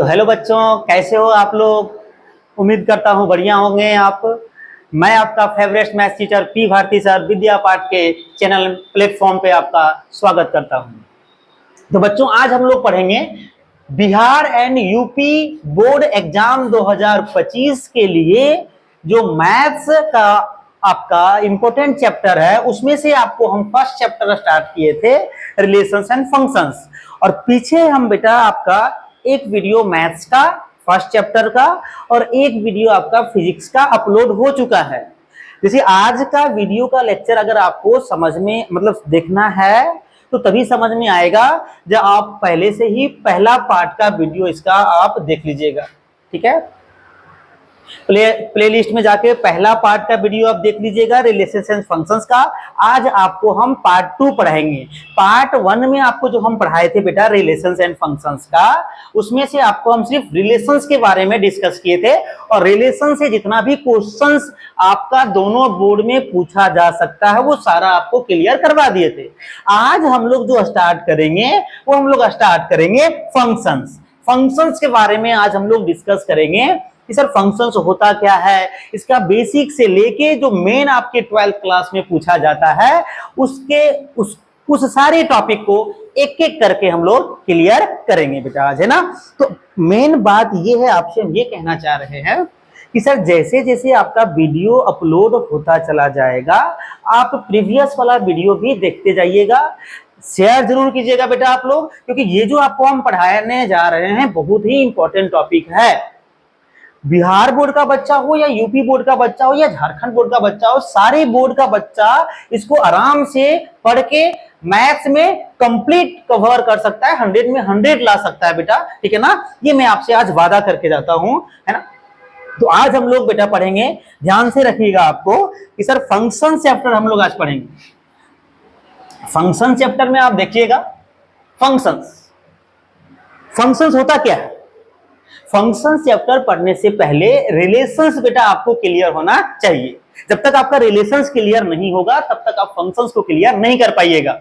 तो हेलो बच्चों, कैसे हो आप लोग। उम्मीद करता हूँ बढ़िया होंगे आप। मैं आपका favourite math teacher P Bharati sir Vidya Path के चैनल प्लेटफॉर्म पे आपका स्वागत करता हूँ। तो बच्चों, आज हम लोग पढ़ेंगे Bihar and UP board exam 2025 के लिए जो मैथ्स का आपका इंपॉर्टेंट चैप्टर है, उसमें से आपको हम फर्स्ट चैप्टर स्टार्ट किए थे, रिलेशंस एंड फंक्शंस। और पीछे हम बेटा आपका एक वीडियो मैथ्स का फर्स्ट चैप्टर का और एक वीडियो आपका फिजिक्स का अपलोड हो चुका है। जैसे आज का वीडियो का लेक्चर अगर आपको समझ में मतलब देखना है तो तभी समझ में आएगा जब आप पहले से ही पहला पार्ट का वीडियो इसका आप देख लीजिएगा। ठीक है, प्लेलिस्ट में जाके पहला पार्ट का वीडियो आप देख लीजिएगा रिलेशंस एंड फंक्शंस का। आज आपको हम पार्ट 2 पढ़ाएंगे। पार्ट 1 में आपको जो हम पढ़ाए थे बेटा रिलेशंस एंड फंक्शंस का, उसमें से आपको हम सिर्फ रिलेशंस के बारे में डिस्कस किए थे और रिलेशन से जितना भी क्वेश्चंस आपका दोनों बोर्ड में पूछा जा सकता है वो सारा आपको क्लियर करवा दिए थे। आज हम लोग जो स्टार्ट करेंगे वो हम लोग स्टार्ट करेंगे फंक्शंस। फंक्शंस के बारे में आज हम लोग डिस्कस करेंगे कि सर फंक्शंस होता क्या है, इसका बेसिक से लेके जो मेन आपके 12th क्लास में पूछा जाता है उस सारे टॉपिक को एक एक करके हम लोग क्लियर करेंगे बेटा आज, है ना। तो मेन बात ये है, आपसे हम ये कहना चाह रहे हैं कि सर जैसे जैसे आपका वीडियो अपलोड होता चला जाएगा आप प्रीवियस वाला वीडियो भी देखते जाइएगा। शेयर जरूर कीजिएगा बेटा आप लोग, क्योंकि ये जो आपको हम पढ़ाने जा रहे हैं बहुत ही इंपॉर्टेंट टॉपिक है। बिहार बोर्ड का बच्चा हो या यूपी बोर्ड का बच्चा हो या झारखंड बोर्ड का बच्चा हो, सारे बोर्ड का बच्चा इसको आराम से पढ़ के मैथ्स में कंप्लीट कवर कर सकता है, 100 में 100 ला सकता है बेटा। ठीक है ना, ये मैं आपसे आज वादा करके जाता हूं, है ना। तो आज हम लोग बेटा पढ़ेंगे, ध्यान से रखिएगा आपको कि सर फंक्शन चैप्टर हम लोग आज पढ़ेंगे। फंक्शन चैप्टर में आप देखिएगा फंक्शंस होता क्या है। फंक्शन चैप्टर पढ़ने से पहले रिलेशंस बेटा आपको क्लियर होना चाहिए। जब तक आपका रिलेशंस क्लियर नहीं होगा तब तक आप फंक्शंस को क्लियर नहीं कर पाइएगा।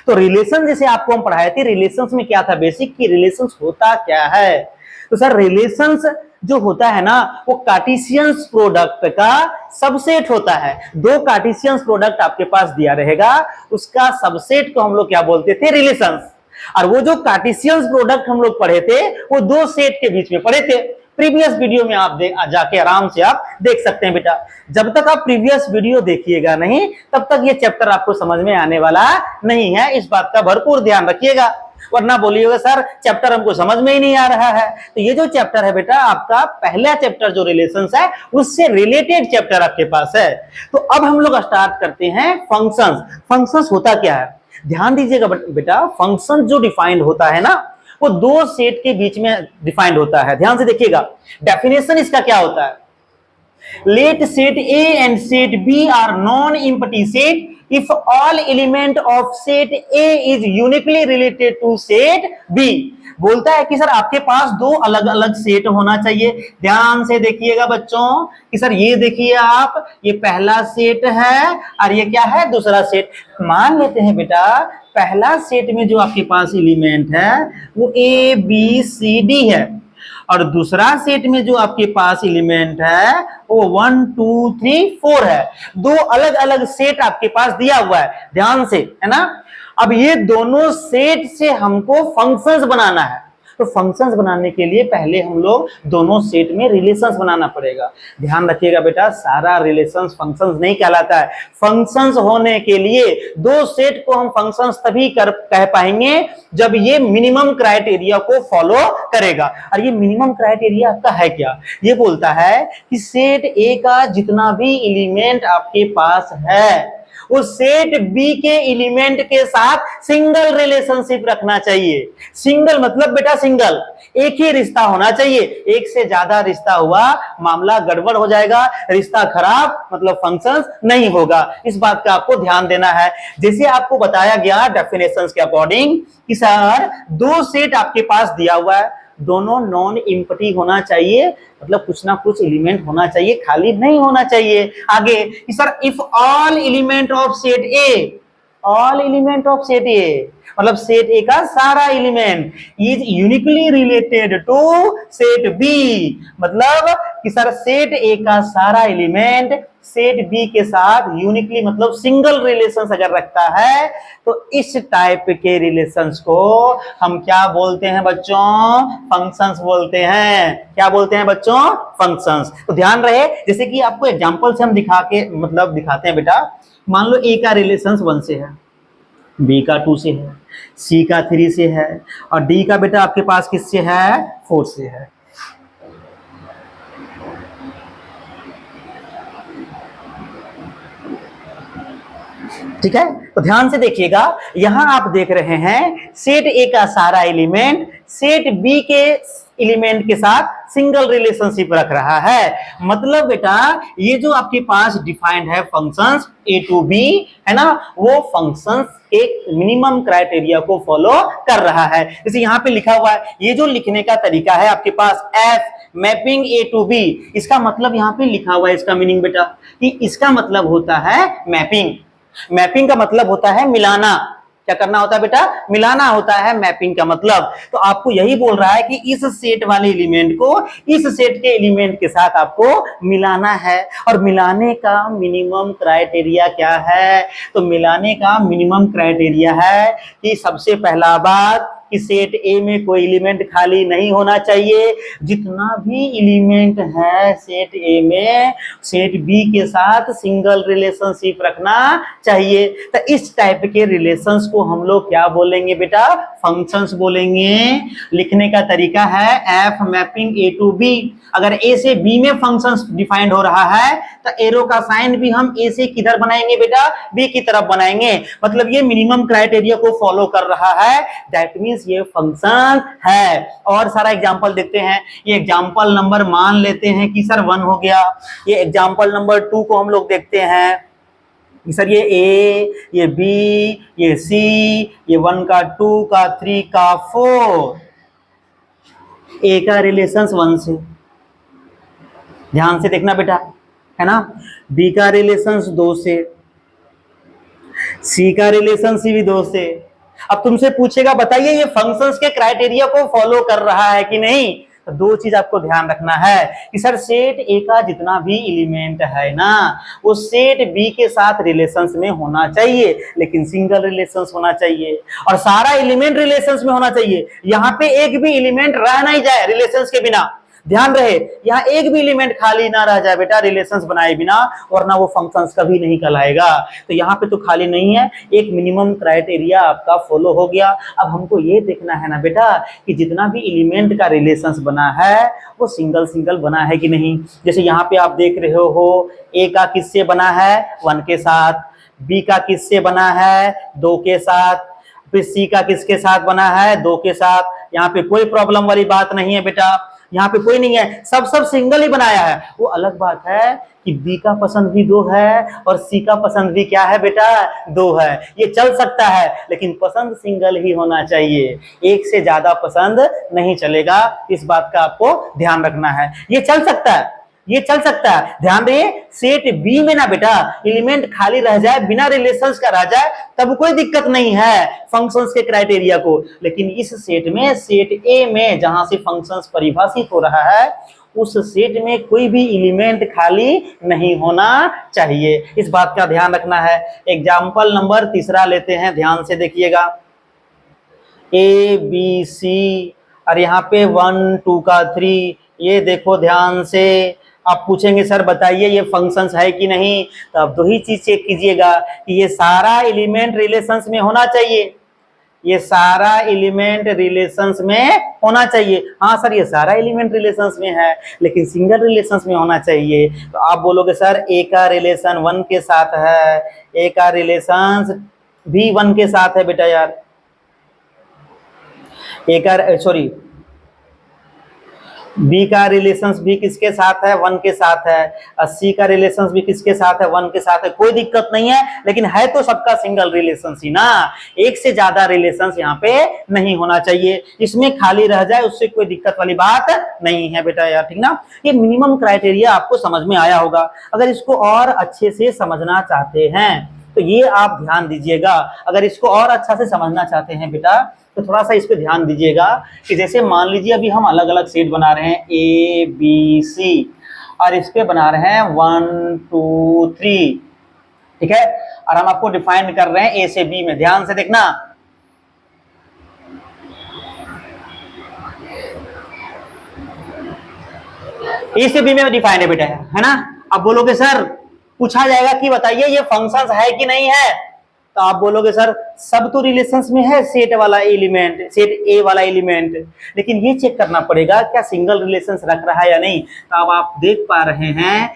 तो रिलेशन जैसे आपको हम पढ़ाए थे, रिलेशंस में क्या था बेसिक कि रिलेशंस होता क्या है। तो सर रिलेशंस जो होता है ना वो कार्टेशियंस प्रोडक्ट का सबसेट होता है। दो कार्टेशियंस प्रोडक्ट आपके पास दिया रहेगा, उसका सबसेट को हम लोग क्या बोलते थे, रिलेशंस। और वो जो कार्टेशियंस प्रोडक्ट हम लोग पढ़े थे वो दो सेट के बीच में पढ़े थे। प्रीवियस वीडियो में आप जाके आराम से आप देख सकते हैं बेटा। जब तक आप प्रीवियस वीडियो देखिएगा नहीं तब तक ये चैप्टर आपको समझ में आने वाला नहीं है, इस बात का भरपूर ध्यान रखिएगा। वरना बोलिएगा सर चैप्टर हमको समझ में ही नहीं आ रहा है। तो ये जो चैप्टर है बेटा आपका पहला चैप्टर जो रिलेशंस है उससे रिलेटेड चैप्टर आपके पास है। तो अब हम लोग स्टार्ट करते हैं फंक्शंस। फंक्शंस होता क्या है, ध्यान दीजिएगा बेटा। फंक्शन जो डिफाइंड होता है ना वो दो सेट के बीच में डिफाइंड होता है। ध्यान से देखिएगा, डेफिनेशन इसका क्या होता है। Let set A and set B are non empty set if all element of set A is uniquely related to set B। बोलता है कि सर आपके पास दो अलग अलग सेट होना चाहिए। ध्यान से देखिएगा बच्चों कि सर ये देखिए आप, ये पहला सेट है और ये क्या है, दूसरा सेट। मान लेते हैं बेटा पहला सेट में जो आपके पास एलिमेंट है वो A B C D है और दूसरा सेट में जो आपके पास एलिमेंट है वो 1 2 3 4 है। दो अलग अलग सेट आपके पास दिया हुआ है, ध्यान से, है ना। अब ये दोनों सेट से हमको फंक्शंस बनाना है। तो फंक्शंस बनाने के लिए पहले हम लोग दोनों सेट में रिलेशंस बनाना पड़ेगा। ध्यान रखिएगा बेटा, सारा रिलेशंस फंक्शंस नहीं कहलाता है। फंक्शंस होने के लिए दो सेट को हम फंक्शंस तभी कह पाएंगे जब ये मिनिमम क्राइटेरिया को फॉलो करेगा। और ये मिनिमम क्राइटेरिया आपका है क्या, ये बोलता है कि सेट ए का जितना भी एलिमेंट आपके पास है उस सेट बी के एलिमेंट के साथ सिंगल रिलेशनशिप रखना चाहिए। सिंगल मतलब बेटा सिंगल, एक ही रिश्ता होना चाहिए। एक से ज्यादा रिश्ता हुआ मामला गड़बड़ हो जाएगा, रिश्ता खराब मतलब फंक्शंस नहीं होगा। इस बात का आपको ध्यान देना है। जैसे आपको बताया गया डेफिनेशंस के अकॉर्डिंग कि सर दो सेट आपके पास दिया हुआ है, दोनों नॉन एम्प्टी होना चाहिए, मतलब कुछ ना कुछ एलिमेंट होना चाहिए, खाली नहीं होना चाहिए। आगे कि sir if all element of set A all element of set A, मतलब सेट ए का सारा element is uniquely related to set B, मतलब कि सर सेट ए का सारा एलिमेंट सेट बी के साथ यूनिकली मतलब सिंगल रिलेशंस अगर रखता है तो इस टाइप के रिलेशंस को हम क्या बोलते हैं बच्चों? फंक्शंस बोलते हैं। क्या बोलते हैं बच्चों? फंक्शंस। तो ध्यान रहे, जैसे कि आपको एग्जांपल से हम दिखा के मतलब दिखाते हैं बेटा। मान लो ए का रिलेशंस 1 से है, बी का 2 से है, सी का 3 से है और डी का बेटा आपके पास किससे है? 4 से है। ठीक है, तो ध्यान से देखिएगा, यहां आप देख रहे हैं सेट ए का सारा एलिमेंट सेट बी के एलिमेंट के साथ सिंगल रिलेशनशिप रख रहा है। मतलब बेटा ये जो आपके पास डिफाइंड है फंक्शंस ए टू बी है ना, वो फंक्शंस एक मिनिमम क्राइटेरिया को फॉलो कर रहा है। जैसे यहाँ पे लिखा हुआ है, ये जो लिखने का तरीका है आपके पास F mapping A to B, इसका मतलब यहाँ पे लिखा हुआ है, इसका मीनिंग बेटा कि इसका मतलब होता है मैपिंग। मैपिंग का मतलब होता है मिलाना। क्या करना होता है बेटा? मिलाना होता है मैपिंग का मतलब। तो आपको यही बोल रहा है कि इस सेट वाले एलिमेंट को इस सेट के एलिमेंट के साथ आपको मिलाना है। और मिलाने का मिनिमम क्राइटेरिया क्या है? तो मिलाने का मिनिमम क्राइटेरिया है कि सबसे पहला बात कि सेट ए में कोई एलिमेंट खाली नहीं होना चाहिए। जितना भी एलिमेंट है सेट ए में सेट बी के साथ सिंगल रिलेशनशिप रखना चाहिए। तो इस टाइप के रिलेशंस को हम लोग क्या बोलेंगे बेटा? फंक्शंस बोलेंगे। लिखने का तरीका है f mapping A to B. अगर ए से बी में फंक्शंस डिफाइंड हो रहा है तो एरो का साइन भी हम ए से किधर बनाएंगे बेटा? बी की तरफ बनाएंगे। मतलब ये मिनिमम क्राइटेरिया को फॉलो कर रहा है, दैट मींस ये फंक्शन है। और सारा एग्जांपल देखते हैं। ये एग्जांपल नंबर मान लेते हैं कि सर 1 हो गया। ये एग्जांपल नंबर 2 को हम लोग देखते हैं कि सर ये ए, ये बी, ये सी, ये 1 का 2 का 3 का 4। ए का रिलेशंस 1 से, ध्यान से देखना बेटा, है ना। बी का रिलेशंस 2 से, सी का रिलेशंस भी 2 से। अब तुमसे पूछेगा बताइए ये फंक्शंस के क्राइटेरिया को फॉलो कर रहा है कि नहीं? तो 2 चीज आपको ध्यान रखना है कि सर सेट ए का जितना भी एलिमेंट है ना वो सेट बी के साथ रिलेशंस में होना चाहिए, लेकिन सिंगल रिलेशंस होना चाहिए। और सारा एलिमेंट रिलेशंस में होना चाहिए। यहाँ पे एक भी एलिमेंट रह नहीं जाए रिलेशंस के बिना। ध्यान रहे, यहाँ एक भी एलिमेंट खाली ना रह जाए बेटा रिलेशंस बनाए बिना, वरना वो फंक्शंस कभी नहीं कहलाएगा। तो यहाँ पे तो खाली नहीं है, एक मिनिमम क्राइटेरिया आपका फॉलो हो गया। अब हमको ये देखना है ना बेटा कि जितना भी एलिमेंट का रिलेशंस बना है वो सिंगल सिंगल बना है कि नहीं। जैसे यहाँ पे आप देख रहे हो ए का किससे बना है? 1 के साथ। बी का किससे बना है? 2 के साथ। फिर सी का किसके साथ बना है? 2 के साथ। यहाँ पे कोई प्रॉब्लम वाली बात नहीं है बेटा, यहाँ पे कोई नहीं है, सब सिंगल ही बनाया है। वो अलग बात है कि बी का पसंद भी 2 है और सी का पसंद भी क्या है बेटा? 2 है। ये चल सकता है लेकिन पसंद सिंगल ही होना चाहिए, एक से ज्यादा पसंद नहीं चलेगा। इस बात का आपको ध्यान रखना है। ये चल सकता है, ये चल सकता है। ध्यान रहे सेट बी में ना बेटा एलिमेंट खाली रह जाए बिना रिलेशंस का रह जाए तब कोई दिक्कत नहीं है फंक्शंस के क्राइटेरिया को, लेकिन इस सेट में सेट ए में जहां से फंक्शंस परिभाषित हो रहा है उस सेट में कोई भी एलिमेंट खाली नहीं होना चाहिए। इस बात का ध्यान रखना है। एग्जाम्पल नंबर 3 लेते हैं, ध्यान से देखिएगा। ए बी सी और यहाँ पे 1 2 का 3, ये देखो ध्यान से। आप पूछेंगे सर बताइए ये फंक्शंस है कि नहीं? तो आप 2 ही चीज चेक कीजिएगा कि ये सारा एलिमेंट रिलेशंस में होना चाहिए, ये सारा एलिमेंट रिलेशंस में होना चाहिए। हाँ सर ये सारा एलिमेंट रिलेशंस में है लेकिन सिंगल रिलेशंस में होना चाहिए। तो आप बोलोगे सर ए का रिलेशन 1 के साथ है, ए का रिलेशंस भी 1 के साथ है बेटा यार। ए का सॉरी बी का रिलेशंस भी किसके साथ है? 1 के साथ है। और सी का रिलेशंस भी किसके साथ है? 1 के साथ है। कोई दिक्कत नहीं है, लेकिन है तो सबका सिंगल रिलेशंस ही ना, एक से ज्यादा रिलेशंस यहाँ पे नहीं होना चाहिए। इसमें खाली रह जाए उससे कोई दिक्कत वाली बात नहीं है बेटा यार, ठीक ना। ये मिनिमम क्राइटेरिया आपको समझ में आया होगा। अगर इसको और अच्छे से समझना चाहते हैं तो ये आप ध्यान दीजिएगा। अगर इसको और अच्छा से समझना चाहते हैं बेटा तो थोड़ा सा इस पे ध्यान दीजिएगा कि जैसे मान लीजिए अभी हम अलग अलग सेट बना रहे हैं ए बी सी और इस पे बना रहे हैं 1 2 3, ठीक है, और हम आपको डिफाइन कर रहे हैं ए से बी में। ध्यान से देखना, ए से बी में डिफाइन है बेटा, है ना। अब बोलोगे सर, पूछा जाएगा कि बताइए ये फंक्शंस है कि नहीं है, तो आप बोलोगे सर सब तो रिलेशंस में है, सेट वाला एलिमेंट, सेट ए वाला एलिमेंट, लेकिन ये चेक करना पड़ेगा क्या सिंगल रिलेशंस रख रहा है या नहीं। तो अब आप देख पा रहे हैं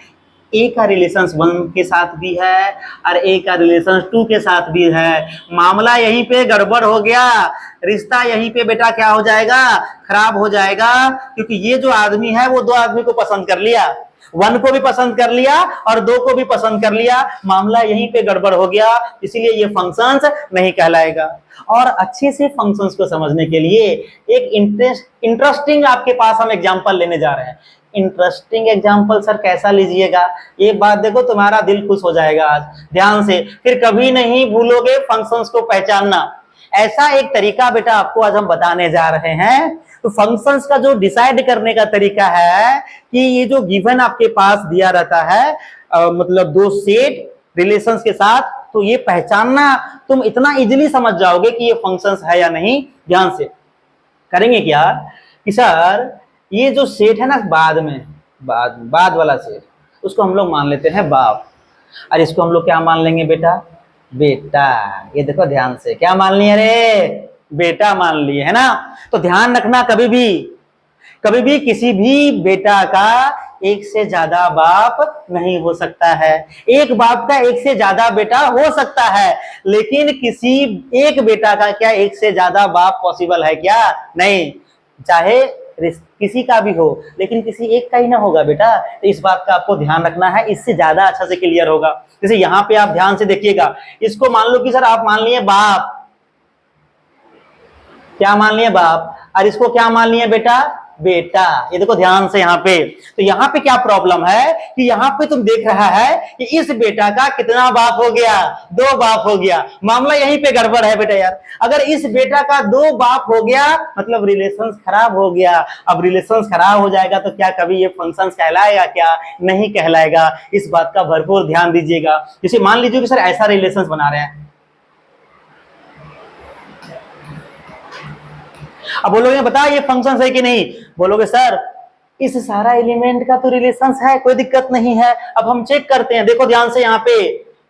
ए का रिलेशंस 1 के साथ भी है और ए का रिलेशंस 2 के साथ भी है। मामला यहीं पे गड़बड़ हो गया, रिश्ता यहीं पे बेटा क्या हो जाएगा, खराब हो जाएगा, क्योंकि ये जो आदमी है वो 2 आदमी को पसंद कर लिया, 1 को भी पसंद कर लिया और 2 को भी पसंद कर लिया। मामला यहीं पे गड़बड़ हो गया, इसीलिए ये फंक्शंस नहीं कहलाएगा। और अच्छे से फंक्शंस को समझने के लिए एक इंटरेस्टिंग आपके पास हम एग्जांपल लेने जा रहे हैं। इंटरेस्टिंग एग्जाम्पल सर कैसा लीजिएगा, एक बात देखो तुम्हारा दिल खुश हो जाएगा आज, ध्यान से, फिर कभी नहीं भूलोगे फंक्शंस को पहचानना। ऐसा एक तरीका बेटा आपको आज हम बताने जा रहे हैं। तो फंक्शंस का जो डिसाइड करने का तरीका है कि ये जो गिवन आपके पास दिया रहता है मतलब 2 सेट रिलेशंस के साथ, तो ये पहचानना तुम इतना इजीली समझ जाओगे कि ये फंक्शंस है या नहीं। ध्यान से करेंगे क्या कि सर ये जो सेट है ना बाद में, बाद वाला सेट, उसको हम लोग मान लेते हैं बाप, और इसको हम लोग क्या मान लेंगे बेटा, बेटा। ये देखो ध्यान से, क्या मान लिए रे, बेटा मान लिए, है ना। तो ध्यान रखना, कभी भी किसी भी बेटा का एक से ज्यादा बाप नहीं हो सकता है। एक बाप का एक से ज्यादा बेटा हो सकता है, लेकिन किसी एक बेटा का क्या एक से ज्यादा बाप पॉसिबल है क्या, नहीं। चाहे किसी का भी हो लेकिन किसी एक का ही ना होगा बेटा। तो इस बात का आपको ध्यान रखना है, इससे ज्यादा अच्छा से क्लियर होगा। जैसे यहाँ पे आप ध्यान से देखिएगा, इसको मान लो कि सर आप मान लिए बाप, क्या मान लिए बाप, और इसको क्या मान लिए बेटा, बेटा। ये देखो ध्यान से यहाँ पे, तो यहाँ पे क्या प्रॉब्लम है कि यहाँ पे तुम देख रहा है कि इस बेटा का कितना बाप हो गया, 2 बाप हो गया। मामला यहीं पे गड़बड़ है बेटा यार। अगर इस बेटा का 2 बाप हो गया मतलब रिलेशंस खराब हो गया। अब रिलेशंस खराब हो जाएगा तो क्या कभी ये फंक्शंस कहलाएगा क्या, नहीं कहलाएगा। इस बात का भरपूर ध्यान दीजिएगा। जैसे मान लीजिए कि सर ऐसा रिलेशंस बना रहे हैं, अब बोलोगे बता ये फंक्शन है कि नहीं, बोलोगे सर इस सारा एलिमेंट का तो रिलेशंस है, कोई दिक्कत नहीं है। अब हम चेक करते हैं, देखो ध्यान से, यहाँ पे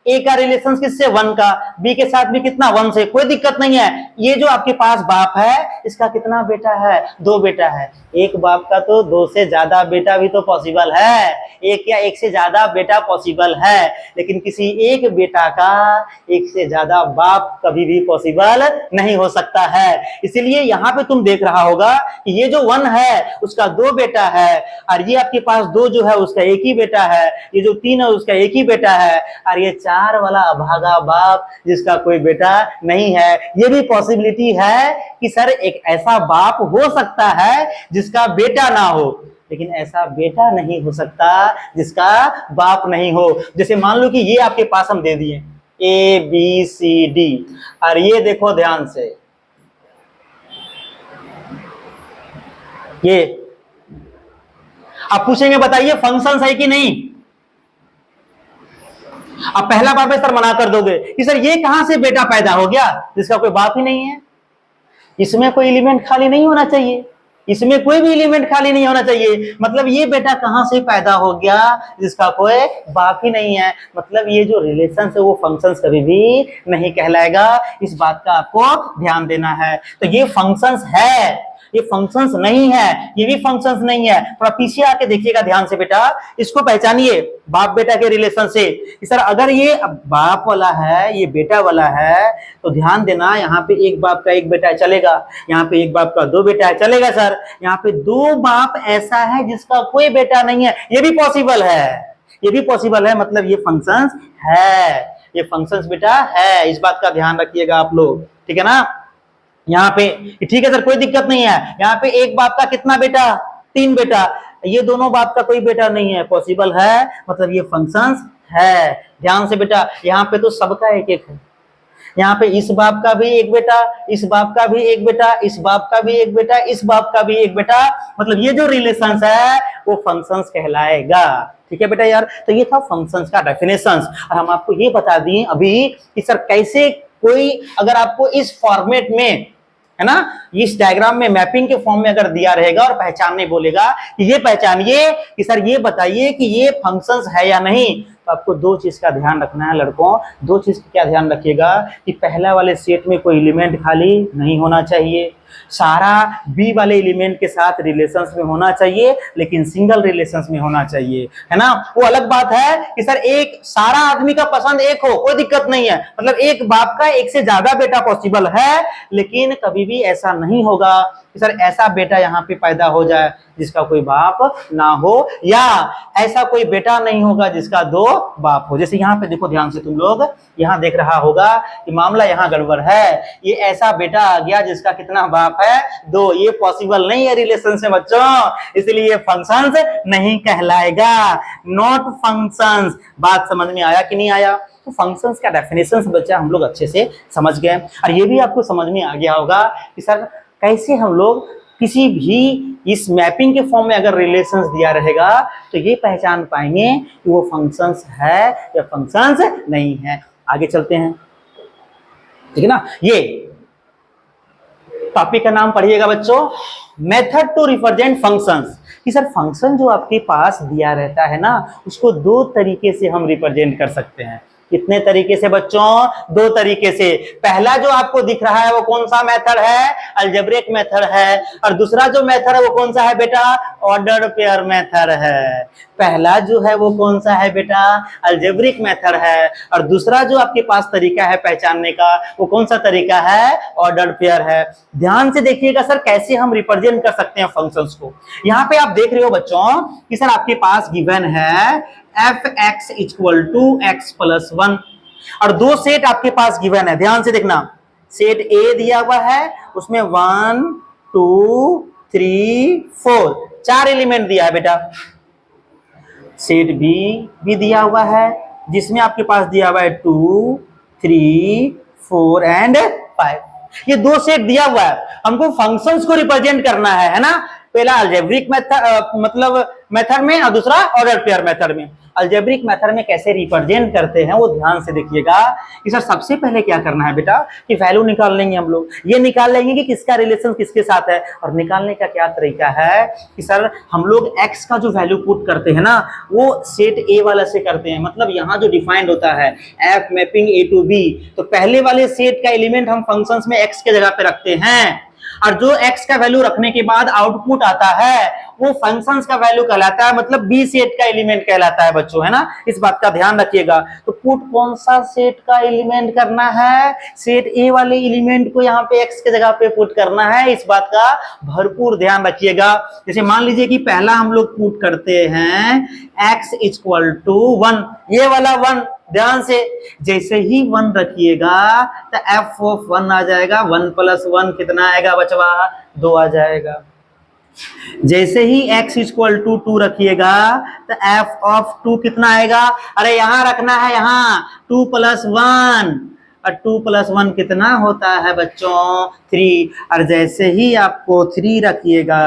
ए का रिलेशन किससे, 1 का, बी के साथ भी कितना, 1 से, कोई दिक्कत नहीं है। ये जो आपके पास बाप है इसका कितना बेटा है, 2 बेटा है। एक बाप का तो 2 से ज्यादा बेटा भी तो पॉसिबल है, एक या एक से ज्यादा बेटा पॉसिबल है, लेकिन किसी एक बेटा का एक से ज्यादा बाप कभी भी पॉसिबल नहीं हो सकता है। इसीलिए यहाँ पे तुम देख रहा होगा कि ये जो 1 है उसका 2 बेटा है, और ये आपके पास 2 जो है उसका एक ही बेटा है, ये जो 3 है उसका एक ही बेटा है, और ये 4 वाला अभागा बाप जिसका कोई बेटा नहीं है। ये भी पॉसिबिलिटी है कि सर एक ऐसा बाप हो सकता है जिसका बेटा ना हो, लेकिन ऐसा बेटा नहीं हो सकता जिसका बाप नहीं हो। जैसे मान लो कि ये आपके पास हम दे दिए ABCD, और ये देखो ध्यान से, ये आप पूछेंगे बताइए फंक्शन है कि नहीं। आप पहला बार में सर मना कर दोगे कि सर ये कहां से बेटा पैदा हो गया जिसका कोई बाप ही नहीं है। इसमें कोई एलिमेंट खाली नहीं होना चाहिए, इसमें कोई भी एलिमेंट खाली नहीं होना चाहिए। मतलब ये बेटा कहां से पैदा हो गया जिसका कोई बाप ही नहीं है। मतलब ये जो रिलेशन है वो फंक्शंस कभी भी नहीं कहलाएगा। इस बात का आपको ध्यान देना है। तो ये फंक्शंस है, ये फंक्शंस नहीं है, ये भी फंक्शंस नहीं है। थोड़ा पीछे आके देखिएगा ध्यान से बेटा, इसको पहचानिए बाप बेटा के रिलेशन से। सर अगर ये बाप वाला है, ये बेटा वाला है, तो ध्यान देना यहाँ पे एक बाप का एक बेटा चलेगा, यहाँ पे एक बाप का 2 बेटा है चलेगा। सर यहाँ पे 2 बाप ऐसा है जिसका कोई बेटा नहीं है, ये भी पॉसिबल है, ये भी पॉसिबल है। मतलब ये फंक्शंस है, ये फंक्शंस बेटा है। इस बात का ध्यान रखिएगा आप लोग, ठीक है ना। यहाँ पे ठीक है सर कोई दिक्कत नहीं है। यहाँ पे एक बाप का कितना बेटा, 3 बेटा, ये दोनों बाप का कोई बेटा नहीं है, पॉसिबल है, मतलब ये फंक्शंस है। ध्यान से बेटा, यहाँ पे तो सबका एक एक है। यहाँ पे इस बाप का भी एक बेटा, इस बाप का भी एक बेटा, इस बाप का भी एक बेटा, इस बाप का भी एक बेटा, मतलब ये जो रिलेशंस है वो फंक्शंस कहलाएगा। ठीक है बेटा यार, तो ये था फंक्शंस का डेफिनेशंस। और हम आपको ये बता दिए अभी कि सर कैसे कोई अगर आपको इस फॉर्मेट में, है ना, इस डायग्राम में मैपिंग के फॉर्म में अगर दिया रहेगा और पहचानने बोलेगा कि ये पहचानिए कि सर ये बताइए कि ये फंक्शंस है या नहीं, तो आपको दो चीज का ध्यान रखना है लड़कों। दो चीज का क्या ध्यान रखिएगा कि पहला वाले सेट में कोई एलिमेंट खाली नहीं होना चाहिए, सारा बी वाले एलिमेंट के साथ रिलेशंस में होना चाहिए, लेकिन सिंगल रिलेशंस में होना चाहिए, है ना। वो अलग बात है कि सर एक सारा आदमी का पसंद एक हो, कोई दिक्कत नहीं है, मतलब एक बाप का एक से ज्यादा बेटा पॉसिबल है, लेकिन कभी भी ऐसा नहीं होगा कि सर ऐसा बेटा यहाँ पे पैदा हो जाए जिसका कोई बाप ना हो, या ऐसा कोई बेटा नहीं होगा जिसका दो बाप हो। जैसे यहाँ पे देखो ध्यान से, तुम लोग यहाँ देख रहा होगा कि मामला यहाँ गड़बड़ है, ये ऐसा बेटा आ गया जिसका कितना बाप है, दो, ये पॉसिबल नहीं है रिलेशन से बच्चों, इसलिए ये फंक्शंस नहीं कहलाएगा, नॉट फंक्शंस। बात समझ में आया कि नहीं आया? तो फंक्शंस का डेफिनेशन बच्चा हम लोग अच्छे से समझ गए, और ये भी आपको समझ में आ गया होगा कि सर कैसे हम लोग किसी भी इस मैपिंग के फॉर्म में अगर रिलेशंस दिया रहेगा तो ये पहचान पाएंगे कि वो फंक्शंस है या फंक्शंस नहीं है। आगे चलते हैं, ठीक है ना। ये टॉपिक का नाम पढ़िएगा बच्चों, मेथड टू रिप्रेजेंट फंक्शंस। कि सर फंक्शन जो आपके पास दिया रहता है ना, उसको दो तरीके से हम रिप्रेजेंट कर सकते हैं। कितने तरीके से बच्चों? दो तरीके से। पहला जो आपको दिख रहा है वो कौन सा मेथड है? अलजेब्रिक मेथड है। और दूसरा जो मेथड है वो कौन सा है बेटा? ऑर्डर पेयर मेथड है। पहला जो है वो कौन सा है बेटा? अलजेब्रिक मेथड है। और दूसरा जो आपके पास तरीका है पहचानने का वो कौन सा तरीका है? ऑर्डर पेयर है। ध्यान से देखिएगा सर कैसे हम रिप्रेजेंट कर सकते हैं फंक्शंस को। यहाँ पे आप देख रहे हो बच्चों कि सर आपके पास गिवन है f(x) = x + 1 और दो सेट आपके पास गिवन है। ध्यान से देखना, सेट A दिया हुआ है, उसमें 1 2 3 4 चार एलिमेंट दिया है बेटा। सेट B भी दिया हुआ है जिसमें आपके पास दिया हुआ है 2 3 4 एंड 5। ये दो सेट दिया हुआ है, हमको फंक्शंस को रिप्रेजेंट करना है ना। पहला अलजेब्रिक मेथड मतलब मेथड में और दूसरा ऑर्डर पेयर मेथड में। अलजेब्रिक मेथड में कैसे रिप्रेजेंट करते हैं वो ध्यान से देखिएगा कि सर सबसे पहले क्या करना है बेटा कि वैल्यू निकाल लेंगे हम लोग। ये निकाल लेंगे कि किसका रिलेशन किसके साथ है, और निकालने का क्या तरीका है कि सर हम लोग x का जो वैल्यू पुट करते हैं ना वो सेट A वाला से करते हैं। मतलब यहाँ जो डिफाइंड होता है f mapping A to B, तो पहले वाले सेट का एलिमेंट हम फंक्शंस में x के जगह पे रखते हैं, और जो x का वैल्यू रखने के बाद आउटपुट आता है वो फंक्शंस का वैल्यू कहलाता है, मतलब बी सेट का एलिमेंट कहलाता है बच्चों, है ना। इस बात का ध्यान रखिएगा। तो पुट कौन सा सेट का एलिमेंट करना है? सेट ए वाले एलिमेंट को यहाँ पे x के जगह पे पुट करना है। इस बात का भरपूर ध्यान रखिएगा। जैसे मान लीजिए कि पहला हम लोग पुट करते हैं x = 1, ये वाला 1, ध्यान से जैसे ही 1 रखिएगा तो f(1) आ जाएगा, 1 + 1 कितना आएगा बचवा? 2 आ जाएगा। जैसे ही x = 2 रखिएगा तो f(2) कितना आएगा? अरे यहां रखना है, यहां 2 + 1, और 2 + 1 कितना होता है बच्चों? 3। और जैसे ही आपको 3 रखिएगा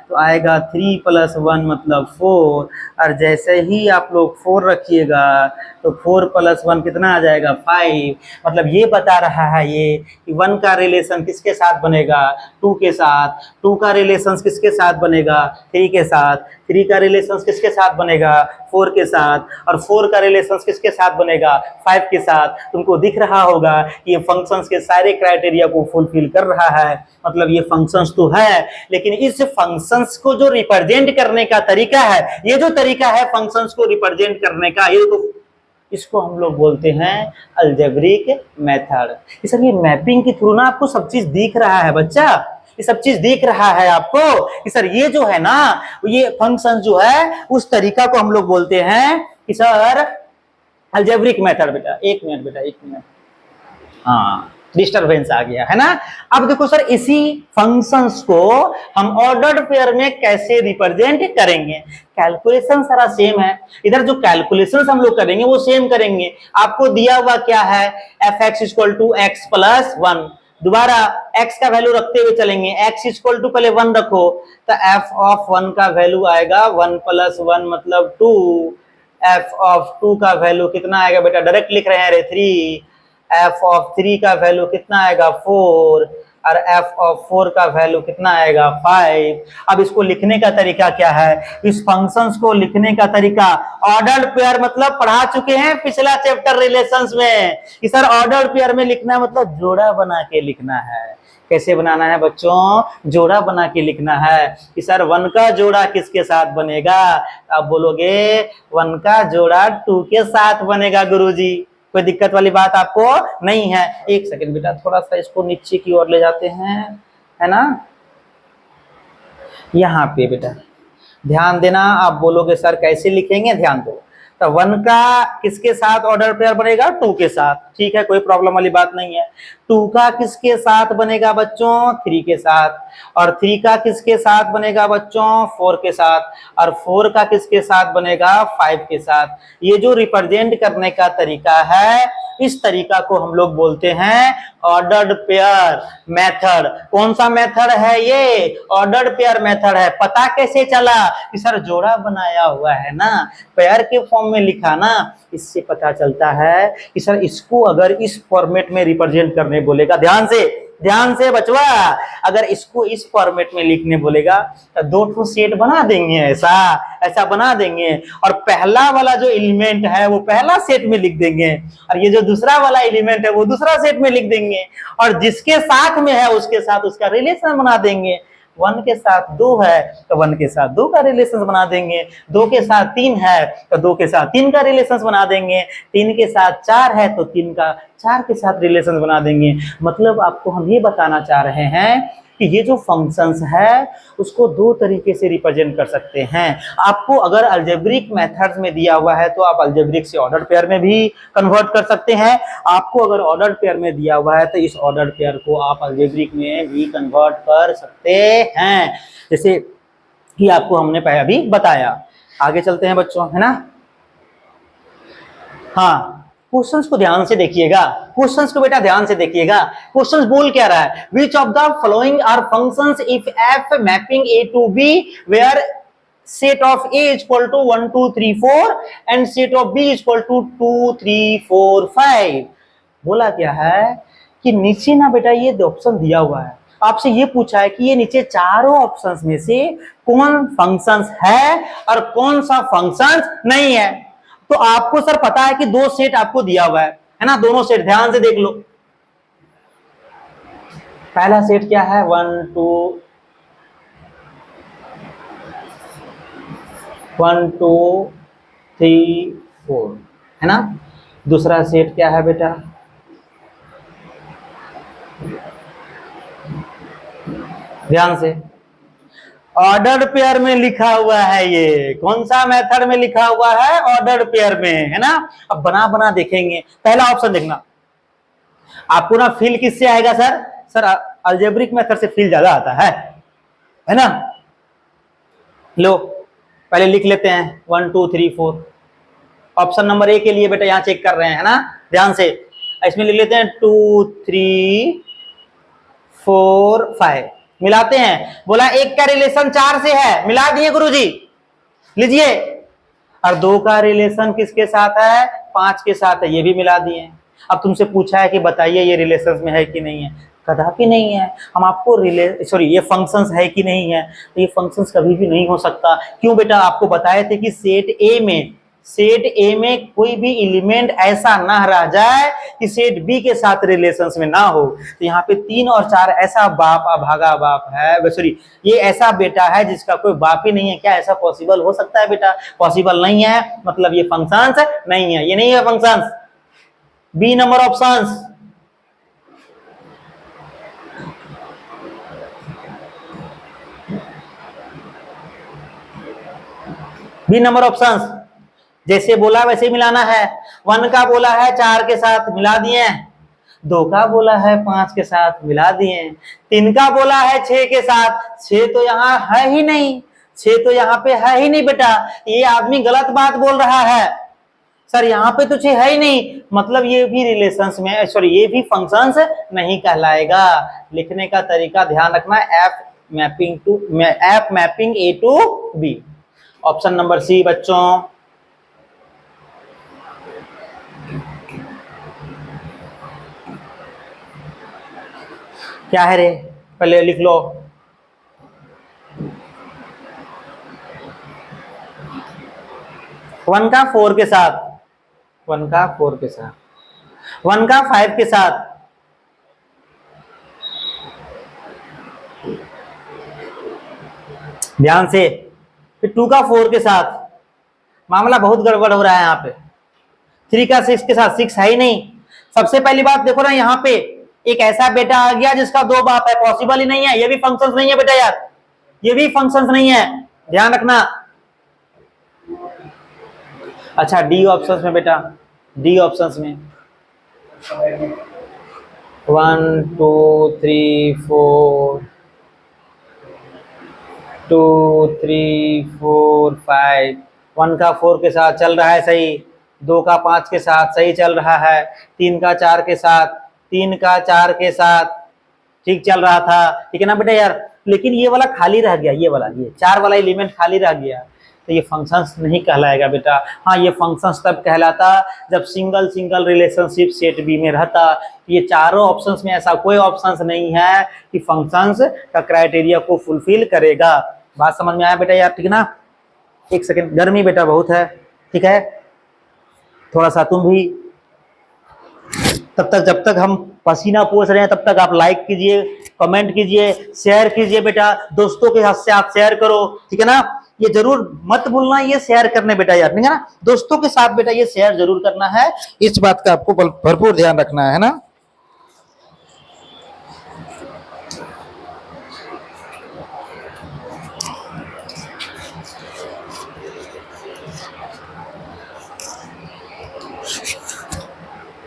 तो आएगा 3 + 1 मतलब 4, और जैसे ही आप लोग 4 रखिएगा तो 4 + 1 कितना आ जाएगा? 5। मतलब ये बता रहा है ये कि 1 का रिलेशन किसके साथ बनेगा? 2 के साथ। 2 का रिलेशन किसके साथ बनेगा? 3 के साथ। 3 का रिलेशन किसके साथ बनेगा? 4 के साथ। और 4 का रिलेशन किसके साथ बनेगा? 5 के साथ। तुमको दिख रहा होगा कि ये फंक्शंस के सारे क्राइटेरिया को फुलफिल कर रहा है, मतलब ये फंक्शंस तो है, लेकिन इस फंक्शंस को जो रिप्रेजेंट करने का तरीका है, ये जो तरीका है फंक्शंस को रिप्रेजेंट करने का, ये तो इसको हम लोग बोलते हैं अलजेब्रिक मेथड। सर ये मैपिंग के थ्रू ना आपको सब चीज दिख रहा है बच्चा, ये सब चीज दिख रहा है आपको कि सर ये जो है ना, ये फंक्शन जो है उस तरीका को हम लोग बोलते हैं कि सर अलजेब्रिक मेथड। बेटा 1 मिनट, बेटा 1 मिनट। हाँ डिस्टरबेंस आ गया है ना। अब देखो सर, इसी फंक्शंस को हम ऑर्डर्ड पेयर में कैसे रिप्रेजेंट करेंगे। कैलकुलेशन सारा सेम है, इधर जो कैलकुलेशन हम लोग करेंगे वो सेम करेंगे। आपको दिया हुआ क्या है, f x equal to x plus one, दोबारा x का वैल्यू रखते हुए चलेंगे, x इक्वल टू पहले 1 रखो, तो f ऑफ 1 का वैल्यू आएगा 1 प्लस 1 मतलब 2, f ऑफ 2 का वैल्यू कितना आएगा बेटा, डायरेक्ट लिख रहे हैं रे 3, f ऑफ 3 का वैल्यू कितना आएगा 4, और f ऑफ 4 का वैल्यू कितना आएगा 5। अब इसको लिखने का तरीका क्या है, इस फंक्शंस को लिखने का तरीका, ऑर्डर्ड पेयर मतलब पढ़ा चुके हैं पिछला चैप्टर रिलेशंस में कि सर ऑर्डर्ड पेयर में लिखना मतलब जोड़ा बना के लिखना है। कैसे बनाना है बच्चों, जोड़ा बना के लिखना है कि सर 1 का जोड़ा किसके साथ बनेगा, आप बोलोगे 1 का जोड़ा 2 के साथ बनेगा गुरुजी। कोई दिक्कत वाली बात आपको नहीं है। एक सेकंड बेटा, थोड़ा सा इसको नीचे की ओर ले जाते हैं, है ना। यहाँ पे बेटा ध्यान देना, आप बोलोगे सर कैसे लिखेंगे, ध्यान दो। तो 1 का किसके साथ ऑर्डर पेयर बनेगा, 2 के साथ, ठीक है, कोई प्रॉब्लम वाली बात नहीं है। 2 का किसके साथ बनेगा बच्चों, 3 के साथ, और 3 का किसके साथ बनेगा बच्चों, 4 के साथ, और 4 का किसके साथ बनेगा, 5 के साथ। ये जो रिप्रेजेंट करने का तरीका है, इस तरीका को हम लोग बोलते हैं ऑर्डर्ड पेयर मेथड। कौन सा मेथड है ये, ऑर्डर्ड पेयर मेथड है। पता कैसे चला कि सर जोड़ा बनाया हुआ है ना, पेयर के फॉर्म में लिखा ना, इससे पता चलता है कि सर इसको अगर इस फॉर्मेट में रिप्रेजेंट करने बोलेगा, ध्यान से बचवा, अगर इसको इस फॉर्मेट में लिखने बोलेगा तो 2 सेट बना देंगे, ऐसा बना देंगे, और पहला वाला जो एलिमेंट है वो पहला सेट में लिख देंगे, और ये जो दूसरा वाला एलिमेंट है वो दूसरा सेट में लिख देंगे, और जिसके साथ में है उसके साथ उसका रिलेशन बना देंगे। 1 के साथ 2 है तो 1 के साथ 2 का रिलेशन बना देंगे, 2 के साथ 3 है तो 2 के साथ 3 का रिलेशन बना देंगे, 3 के साथ 4 है तो 3 का 4 के साथ रिलेशन बना देंगे। मतलब आपको हम ये बताना चाह रहे हैं कि ये जो फंक्शंस है उसको 2 तरीके से रिप्रेजेंट कर सकते हैं। आपको अगर अलजेब्रिक मेथड्स में दिया हुआ है तो आप अलजेब्रिक से ऑर्डर्ड पेयर में भी कन्वर्ट कर सकते हैं। आपको अगर ऑर्डर्ड पेयर में दिया हुआ है तो इस ऑर्डर्ड पेयर को आप अलजेब्रिक में भी कन्वर्ट कर सकते हैं, जैसे कि आपको हमने पहले अभी बताया। आगे चलते हैं बच्चों, है ना। हाँ, क्वेश्चंस को ध्यान से देखिएगा, क्वेश्चंस को बेटा ध्यान से देखिएगा। क्वेश्चंस बोल क्या रहा है, which of the following are functions if f mapping A to B where set of A equal to 1 2 3 4 and set of B equal to 2 3 4 5। बोला क्या है कि नीचे ना बेटा ये ऑप्शन दिया हुआ है, आपसे ये पूछा है कि ये नीचे चारों ऑप्शंस में से कौन फंक्शंस है और कौन सा फंक्शंस नहीं है। तो आपको सर पता है कि 2 सेट आपको दिया हुआ है ना, दोनों सेट ध्यान से देख लो। पहला सेट क्या है, 1 2 3 4, है ना। दूसरा सेट क्या है बेटा, ध्यान से, ऑर्डर्ड पेयर में लिखा हुआ है। ये कौन सा मेथड में लिखा हुआ है, ऑर्डर्ड पेयर में, है ना। अब बना बना देखेंगे। पहला ऑप्शन देखना, आपको ना फील किससे आएगा सर अलजेब्रिक मेथड से फील ज्यादा आता है ना। लो पहले लिख लेते हैं 1 2 3 4। ऑप्शन नंबर ए के लिए बेटा यहां चेक कर रहे हैं, है ना, ध्यान से। इसमें लिख लेते हैं 2 3 4 5, मिलाते हैं। बोला 1 का रिलेशन 4 से है, मिला दिए गुरुजी, लीजिए। और 2 का रिलेशन किसके साथ है, 5 के साथ है, ये भी मिला दिए। अब तुमसे पूछा है कि बताइए ये रिलेशंस में है कि नहीं है, कदापि नहीं है। हम आपको ये फंक्शंस है कि नहीं है, तो ये फंक्शंस कभी भी नहीं हो सकता। क्यों बेटा, आपको बताए थे कि सेट ए में कोई भी एलिमेंट ऐसा ना रह जाए कि सेट बी के साथ रिलेशंस में ना हो। तो यहाँ पे 3 और 4 ऐसा बाप अभागा बाप है, सॉरी ये ऐसा बेटा है जिसका कोई बाप ही नहीं है। क्या ऐसा पॉसिबल हो सकता है बेटा, पॉसिबल नहीं है, मतलब ये फंक्शंस नहीं है, ये नहीं है functions. B number options, B number options. जैसे बोला वैसे ही मिलाना है। 1 का बोला है 4 के साथ, मिला दिए। दो का बोला है 5 के साथ, मिला दिए। 3 का बोला है 6 के साथ, 6 तो यहाँ है ही नहीं, 6 तो यहाँ पे है ही नहीं बेटा। ये आदमी गलत बात बोल रहा है, सर यहाँ पे तो 6 है ही नहीं, मतलब ये भी रिलेशंस में, सॉरी ये भी फंक्शंस नहीं कहलाएगा। लिखने का तरीका ध्यान रखना, f mapping A to B. Option number C बच्चों। क्या है रे, पहले लिख लो। वन का 4 के साथ, 1 का 4 के साथ, 1 का 5 के साथ, ध्यान से, फिर 2 का 4 के साथ। मामला बहुत गड़बड़ हो रहा है यहाँ पे। 3 का 6 के साथ, 6 है ही नहीं। सबसे पहली बात देखो ना, यहाँ पे एक ऐसा बेटा आ गया जिसका 2 बाप है, पॉसिबल ही नहीं है, ये भी फंक्शंस नहीं है बेटा यार, ये भी फंक्शंस नहीं है, ध्यान रखना। अच्छा डी ऑप्शंस में बेटा, डी ऑप्शंस में 1 2 3 4 2 3 4 5, 1 का 4 के साथ चल रहा है सही, 2 का 5 के साथ सही चल रहा है, 3 का 4 के साथ, 3 का 4 के साथ ठीक चल रहा था, ठीक है ना बेटा यार। लेकिन ये वाला खाली रह गया, ये वाला, ये 4 वाला एलिमेंट खाली रह गया, तो ये फंक्शंस नहीं कहलाएगा बेटा। हाँ ये फंक्शंस तब कहलाता जब single single relationship set B में रहता। ये चारों ऑप्शंस में ऐसा कोई ऑप्शंस नहीं है कि फंक्शंस का क्राइटेरिया को फुलफिल करेगा। बात समझ में आया बेटा यार, ठीक है ना। एक सेकंड, गर्मी बेटा बहुत है, ठीक है, थोड़ा सा तुम भी तब तक, जब तक हम पसीना पोंछ रहे हैं तब तक आप लाइक कीजिए, कमेंट कीजिए, शेयर कीजिए बेटा, दोस्तों के हाथ से आप शेयर करो, ठीक है ना। ये जरूर मत भूलना ये शेयर करने बेटा यार, ठीक है ना, दोस्तों के साथ बेटा ये शेयर जरूर करना है, इस बात का आपको भरपूर ध्यान रखना है ना।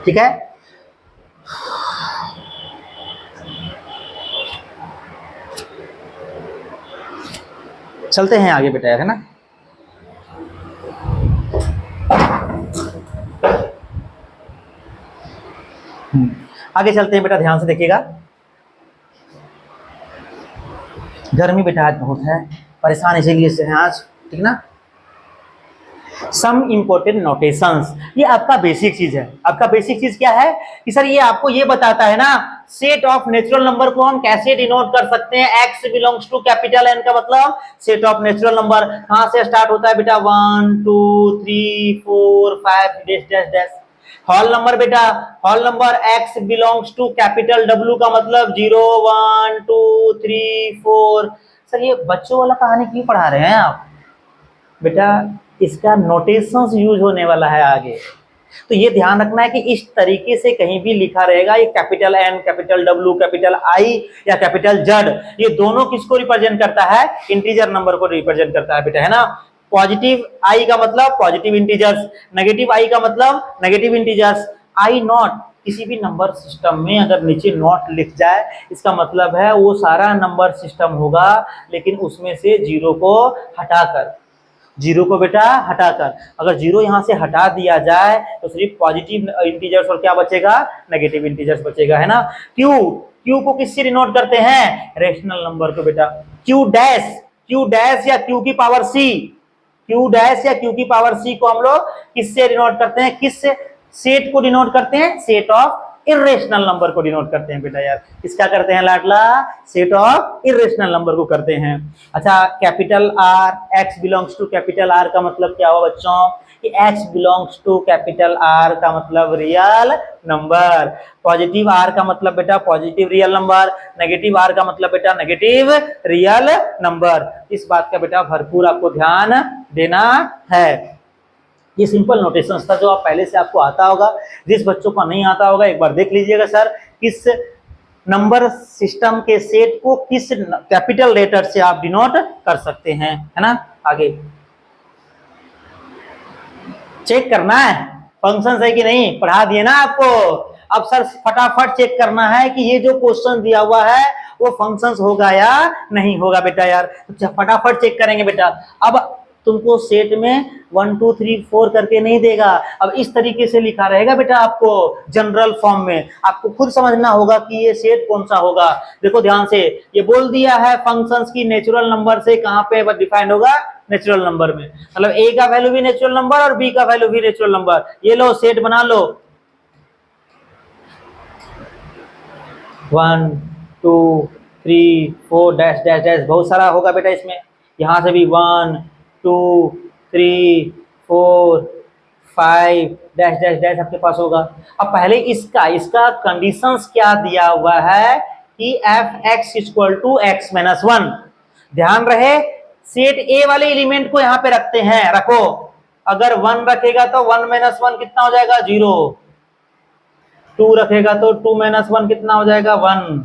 ठीक है, चलते हैं आगे बेटा यार, है ना। आगे चलते हैं बेटा, ध्यान से देखिएगा। गर्मी बेटा आज बहुत है, परेशान इसीलिए से हैं आज, ठीक ना। सम इंपॉर्टेंट नोटेशंस, ये आपका बेसिक चीज है। आपका बेसिक चीज क्या है कि सर ये आपको ये बताता है ना, सेट ऑफ नेचुरल नंबर को हम कैसे डिनोट कर सकते हैं। x belongs to capital N का मतलब सेट ऑफ नेचुरल नंबर कहां से स्टार्ट होता है बेटा, 1 2 3 4 5 dash dash dash. Whole number बेटा, whole number x belongs to capital W का मतलब 0 1 2 3 4। सर ये बच्चों वाला कहानी क्यों पढ़ा रहे हैं आप बेटा, इसका नोटेशंस यूज होने वाला है आगे, तो ये ध्यान रखना है कि इस तरीके से कहीं भी लिखा रहेगा, ये capital N, capital W, capital I या कैपिटल Z, ये दोनों किसको रिप्रेजेंट करता है, इंटीजर नंबर को रिप्रेजेंट करता है बेटा, है ना। पॉजिटिव I का मतलब पॉजिटिव इंटीजर्स, नेगेटिव I का मतलब नेगेटिव इंटीजर्स। I नॉट, किसी भी नंबर सिस्टम में अगर नीचे नॉट लिख जाए इसका मतलब है वो सारा नंबर सिस्टम होगा, लेकिन उसमें से जीरो को हटाकर, जीरो को बेटा हटाकर, अगर जीरो यहां से हटा दिया जाए तो सिर्फ पॉजिटिव इंटीजर्स और क्या बचेगा, नेगेटिव इंटीजर्स बचेगा, है ना। क्यू, क्यू को किससे डिनोट करते हैं, रेशनल नंबर को बेटा। क्यू डैश, क्यू डैश या क्यू की पावर सी, क्यू डैश या क्यू की पावर सी को हम लोग किससे डिनोट करते हैं, किससे, सेट को डिनोट करते हैं, सेट ऑफ इरेशनल नंबर को डिनोट करते हैं बेटा यार। किसका करते हैं लाडला, सेट ऑफ इरेशनल नंबर को करते हैं। अच्छा capital R, x belongs to capital R का मतलब क्या हुआ बच्चों, कि x belongs to capital R का मतलब रियल नंबर। पॉजिटिव R का मतलब बेटा positive real number, negative R का मतलब बेटा नेगेटिव रियल नंबर। इस बात का बेटा भरपूर आपको ध्यान देना है। ये सिंपल नोटेशंस था जो आप पहले से आपको आता होगा, जिस बच्चों को नहीं आता होगा एक बार देख लीजिएगा, सर किस नंबर सिस्टम के सेट को किस कैपिटल लेटर से आप डिनोट कर सकते हैं, है ना। आगे चेक करना है फंक्शन है कि नहीं, पढ़ा दिए ना आपको, अब सर फटाफट चेक करना है कि ये जो क्वेश्चन दिया हुआ है वो फंक्शंस होगा या नहीं होगा बेटा यार। तो फटाफट चेक करेंगे बेटा। अब तुमको सेट में 1 2 3 4 करके नहीं देगा, अब इस तरीके से लिखा रहेगा बेटा आपको जनरल फॉर्म में। आपको खुद समझना होगा कि ये सेट कौन सा होगा। देखो ध्यान से, ये बोल दिया है फंक्शंस की नेचुरल नंबर से कहां पे डिफाइंड होगा, नेचुरल नंबर में। मतलब ए का वैल्यू भी नेचुरल नंबर और बी का वैल्यू भी नेचुरल नंबर। ये लो सेट बना लो, 1 2 3 4 डैश डैश डैश, बहुत सारा होगा बेटा इसमें। यहां से भी 1 2 3 4 5 डैश डैश डैश आपके पास होगा। अब पहले इसका कंडीशंस क्या दिया हुआ है कि f x equal to x minus 1। ध्यान रहे सेट ए वाले एलिमेंट को यहां पे रखते हैं, रखो। अगर 1 रखेगा तो 1 माइनस 1 कितना हो जाएगा, 0। 2 रखेगा तो 2 माइनस 1 कितना हो जाएगा, 1।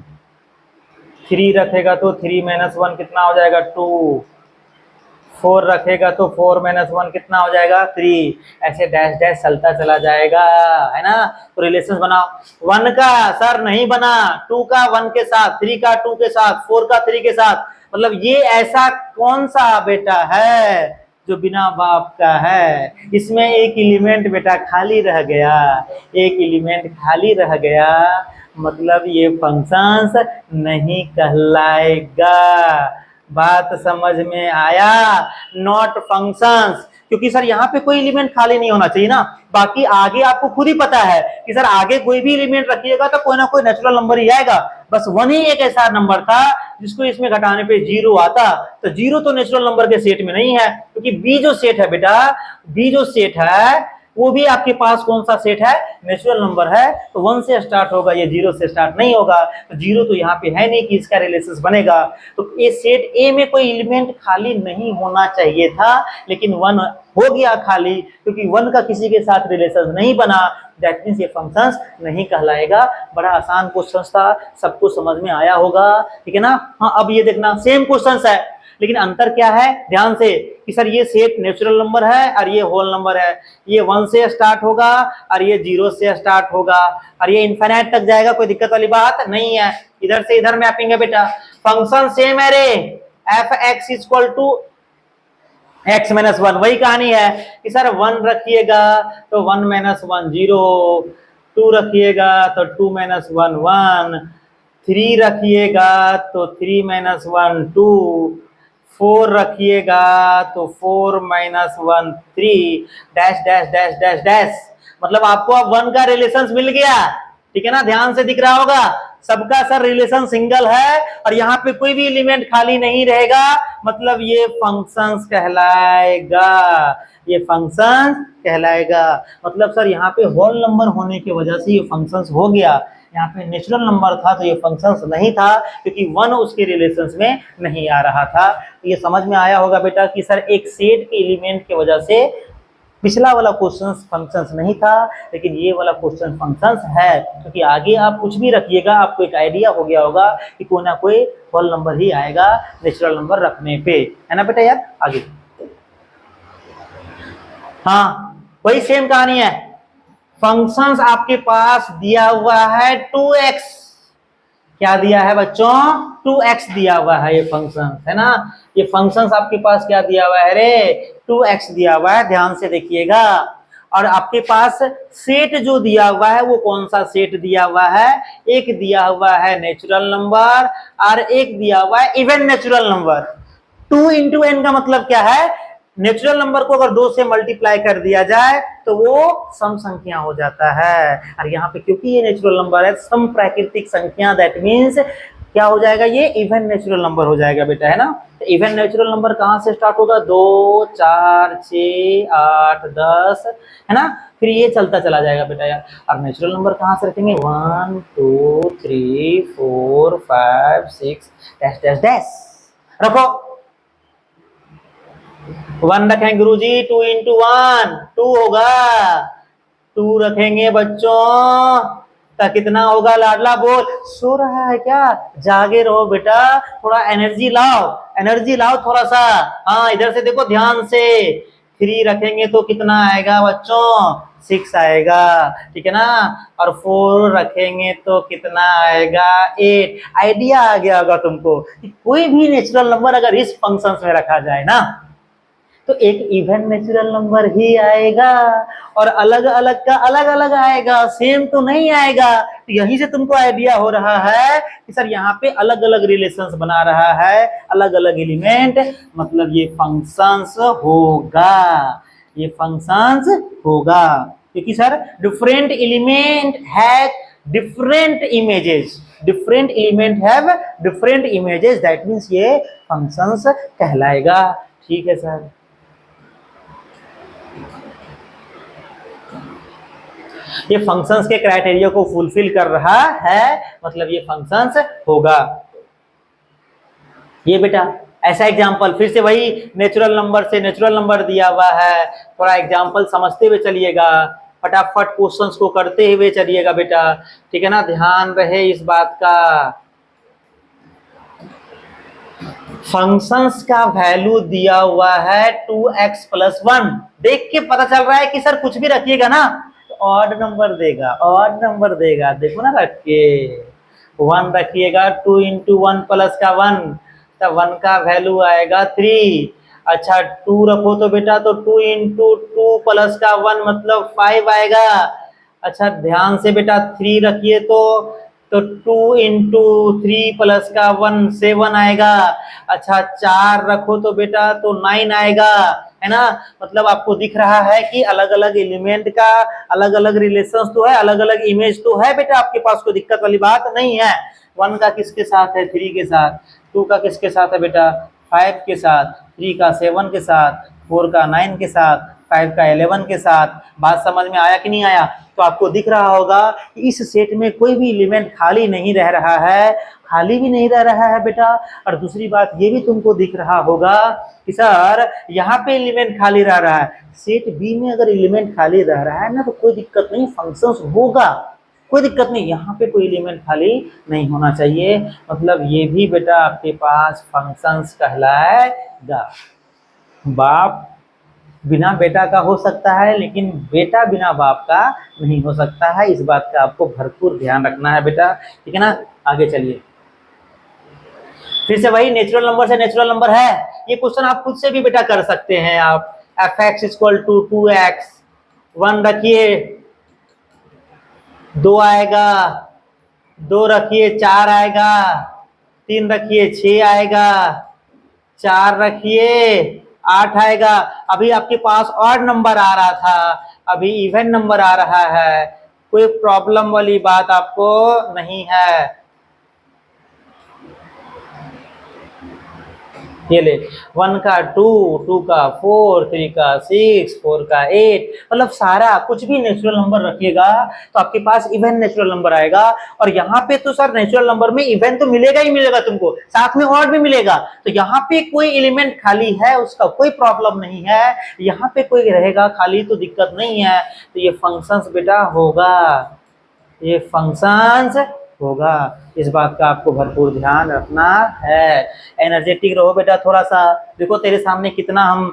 3 रखेगा तो 3 माइनस 1 कितना हो जाएगा, 2। 4 रखेगा तो 4 माइनस 1 कितना हो जाएगा, 3। ऐसे डैश डैश चलता चला जाएगा, है ना। तो रिलेशन बनाओ। 1 का सर नहीं बना, 2 का 1 के साथ, 3 का 2 के साथ, 4 का 3 के साथ। मतलब ये ऐसा कौन सा बेटा है जो बिना बाप का है। इसमें एक एलिमेंट बेटा खाली रह गया, एक एलिमेंट खाली रह गया, मतलब ये फंक्शंस नहीं कहलाएगा। बात समझ में आया, नॉट फंक्शंस। क्योंकि सर यहाँ पे कोई एलिमेंट खाली नहीं होना चाहिए ना। बाकी आगे आपको खुद ही पता है कि सर आगे कोई भी एलिमेंट रखिएगा तो कोई ना कोई नेचुरल नंबर ही आएगा। बस 1 ही एक ऐसा नंबर था जिसको इसमें घटाने पे 0 आता। तो 0 तो नेचुरल नंबर के सेट में नहीं है, क्योंकि बी जो सेट है बेटा, बी जो सेट है वो भी आपके पास कौन सा सेट है, नेचुरल नंबर है। तो 1 से स्टार्ट होगा, ये 0 से स्टार्ट नहीं होगा। तो 0 तो यहाँ पे है नहीं कि इसका रिलेशन बनेगा। तो ये सेट ए में कोई एलिमेंट खाली नहीं होना चाहिए था, लेकिन 1 हो गया खाली, क्योंकि 1 का किसी के साथ रिलेशन नहीं बना। दैट मींस ये फंक्शंस नहीं कहलाएगा। बड़ा आसान क्वेश्चन था, सबको समझ में आया होगा, ठीक है ना। हाँ, अब ये देखना सेम क्वेश्चन है, लेकिन अंतर क्या है, ध्यान से, कि सर ये सेट नेचुरल नंबर है और ये होल नंबर है। ये 1 से स्टार्ट होगा और ये 0 से स्टार्ट होगा और ये इनफिनिट तक जाएगा, कोई दिक्कत वाली बात नहीं है। इधर से इधर मैपिंग है बेटा। फंक्शन सेम है रे, f x equal to x minus 1। वही कहानी है कि सर 1 रखिएगा तो 1 माइनस 1 0, 2 रखिएगा तो 2 माइनस 1 1, 3 रखिएगा तो 3 माइनस 1 2, 4 रखिएगा तो 4 minus 1 3, dash dash dash dash dash. मतलब आपको अब 1 का रिलेशन मिल गया, ठीक है ना। ध्यान से दिख रहा होगा, सबका सर रिलेशन सिंगल है और यहाँ पे कोई भी एलिमेंट खाली नहीं रहेगा। मतलब ये फंक्शंस कहलाएगा, ये फंक्शंस कहलाएगा। मतलब सर यहाँ पे होल नंबर होने की वजह से ये फंक्शंस हो गया। यहाँ पे नेचुरल नंबर था तो ये फंक्शंस नहीं था, क्योंकि 1 उसके रिलेशंस में नहीं आ रहा था। तो ये समझ में आया होगा बेटा कि सर एक सेट के एलिमेंट की वजह से पिछला वाला क्वेश्चन फंक्शंस नहीं था, लेकिन ये वाला क्वेश्चन फंक्शंस है। क्योंकि आगे आप कुछ भी रखिएगा, आपको एक आइडिया हो गया होगा कि कोई ना कोई होल नंबर ही आएगा नेचुरल नंबर रखने पे, है ना बेटा यार। आगे हाँ, वही सेम कहानी है। फंक्शंस आपके पास दिया हुआ है 2x, क्या दिया है बच्चों, 2x दिया हुआ है ये फंक्शन, है ना। ये फंक्शंस आपके पास क्या दिया हुआ है रे, 2x दिया हुआ है। ध्यान से देखिएगा। और आपके पास सेट जो दिया हुआ है वो कौन सा सेट दिया हुआ है, एक दिया हुआ है नेचुरल नंबर और एक दिया हुआ है even natural number. 2 into n का मतलब क्या है, नेचुरल नंबर को अगर 2 से मल्टीप्लाई कर दिया जाए तो वो सम संख्या हो जाता है। और यहाँ पे क्योंकि ये नेचुरल नंबर है, सम प्राकृतिक संख्या, दैट मीन्स क्या हो जाएगा, ये इवन नेचुरल नंबर हो जाएगा बेटा, है ना। तो इवन नेचुरल नंबर कहाँ से स्टार्ट होगा, 2 4 6 8 10, है ना। फिर ये चलता चला जाएगा बेटा यार। और नेचुरल नंबर कहाँ से रखेंगे, 1 2 3 4 5 6 डैश डैश डैश रखो। 1 रखेंगे गुरुजी, 2 इंटू 1 2 होगा। 2 रखेंगे बच्चों तो कितना होगा, लाडला बोल, सो रहा है क्या, जागे रहो बेटा, थोड़ा एनर्जी लाओ, एनर्जी लाओ थोड़ा सा। हाँ, इधर से देखो ध्यान से। 3 रखेंगे तो कितना आएगा बच्चों, 6 आएगा, ठीक है ना। और 4 रखेंगे तो कितना आएगा, 8। आइडिया आ गया होगा तुमको कि कोई भी नेचुरल नंबर अगर इस फंक्शन में रखा जाए ना तो एक इवन नेचुरल नंबर ही आएगा और अलग अलग का अलग अलग आएगा, सेम तो नहीं आएगा। तो यहीं से तुमको आइडिया हो रहा है कि सर यहाँ पे अलग अलग रिलेशंस बना रहा है, अलग अलग एलिमेंट, मतलब ये फंक्शंस होगा, ये फंक्शंस होगा, क्योंकि sir different element have different images, different element have different images, that means ये फंक्शंस कहलाएगा। ठीक है सर, ये फंक्शंस के क्राइटेरिया को फुलफिल कर रहा है, मतलब ये फंक्शंस होगा। ये बेटा ऐसा एग्जांपल, फिर से वही नेचुरल नंबर से नेचुरल नंबर दिया हुआ है, थोड़ा एग्जांपल समझते हुए चलिएगा, फटाफट क्वेश्चंस को करते हुए चलिएगा बेटा, ठीक है ना, ध्यान रहे इस बात का। फंक्शंस का वैल्यू दिया हुआ है 2x + 1, देख के पता चल रहा है कि सर कुछ भी रखिएगा ना तो ऑड नंबर देगा, ऑड नंबर देगा, देखो ना रख के 1 रखिएगा, 2 × 1 + 1, तब 1 का वैल्यू आएगा 3। अच्छा 2 रखो तो बेटा तो 2 × 2 + 1 मतलब 5 आएगा। अच्छा ध्यान से बेटा 3 रखिए तो 2 × 3 + 1 7 आएगा। अच्छा 4 रखो तो बेटा तो 9 आएगा, है ना। मतलब आपको दिख रहा है कि अलग अलग एलिमेंट का अलग अलग रिलेशंस तो है, अलग अलग इमेज तो है बेटा, आपके पास कोई दिक्कत वाली बात नहीं है। 1 का किसके साथ है, 3 के साथ, 2 का किसके साथ है बेटा, 5 के साथ, 3 का 7 के साथ, 4 का 9 के साथ, 5 का 11 के साथ। बात समझ में आया कि नहीं आया। तो आपको दिख रहा होगा कि इस सेट में कोई भी एलिमेंट खाली नहीं रह रहा है, खाली भी नहीं रह रहा है बेटा। और दूसरी बात ये भी तुमको दिख रहा होगा कि सर यहाँ पे एलिमेंट खाली रह रहा है, सेट बी में अगर एलिमेंट खाली रह रहा है ना तो कोई दिक्कत नहीं, फंक्शंस होगा, कोई दिक्कत नहीं, यहाँ पे कोई एलिमेंट खाली नहीं होना चाहिए, मतलब ये भी बेटा आपके पास फंक्शंस कहलाएगा। बाप बिना बेटा का हो सकता है, लेकिन बेटा बिना बाप का नहीं हो सकता है, इस बात का आपको भरपूर ध्यान रखना है बेटा, ठीक है ना। आगे चलिए, फिर से वही नेचुरल नंबर से नेचुरल नंबर है, ये क्वेश्चन आप खुद से भी बेटा कर सकते हैं। आप fx = 2x, 1 रखिए 2 आएगा, 2 रखिए 4 आएगा, 3 रखिए 6 आएगा, 4 रखिए 8 आएगा। अभी आपके पास ऑड नंबर आ रहा था, अभी इवन नंबर आ रहा है, कोई प्रॉब्लम वाली बात आपको नहीं है। ये ले 1 का 2, 2 का 4, 3 का 6, 4 का 8, मतलब सारा कुछ भी नेचुरल नंबर रखिएगा तो आपके पास इवन नेचुरल नंबर आएगा। और यहाँ पे तो सर नेचुरल नंबर में इवन तो मिलेगा ही मिलेगा तुमको, साथ में ऑड भी मिलेगा, तो यहाँ पे कोई एलिमेंट खाली है उसका कोई प्रॉब्लम नहीं है, यहाँ पे कोई रहेगा खाली तो दिक्कत नहीं है। तो ये फंक्शंस बेटा होगा, ये फंक्शंस होगा, इस बात का आपको भरपूर ध्यान रखना है। एनर्जेटिक रहो बेटा थोड़ा सा, देखो तेरे सामने कितना हम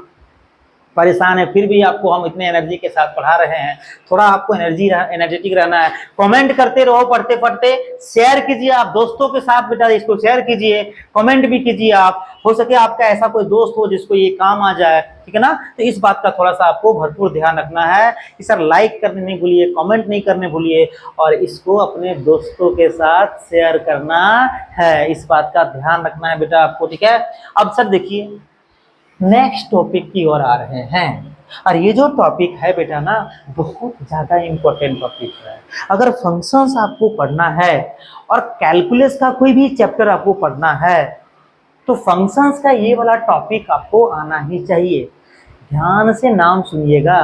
परेशान है, फिर भी आपको हम इतने एनर्जी के साथ पढ़ा रहे हैं, थोड़ा आपको एनर्जेटिक रहना है। कमेंट करते रहो पढ़ते पढ़ते, शेयर कीजिए आप दोस्तों के साथ बेटा, इसको शेयर कीजिए, कमेंट भी कीजिए आप, हो सके आपका ऐसा कोई दोस्त हो जिसको ये काम आ जाए, ठीक है ना। तो इस बात का थोड़ा सा आपको भरपूर ध्यान रखना है कि सर लाइक करने नहीं भूलिए, कमेंट नहीं करने भूलिए, और इसको अपने दोस्तों के साथ शेयर करना है, इस बात का ध्यान रखना है बेटा आपको, ठीक है। अब सर देखिए नेक्स्ट टॉपिक की ओर आ रहे हैं, और ये जो टॉपिक है बेटा ना बहुत ज़्यादा इम्पोर्टेंट टॉपिक है। अगर फंक्शंस आपको पढ़ना है और कैलकुलस का कोई भी चैप्टर आपको पढ़ना है तो फंक्शंस का ये वाला टॉपिक आपको आना ही चाहिए। ध्यान से नाम सुनिएगा,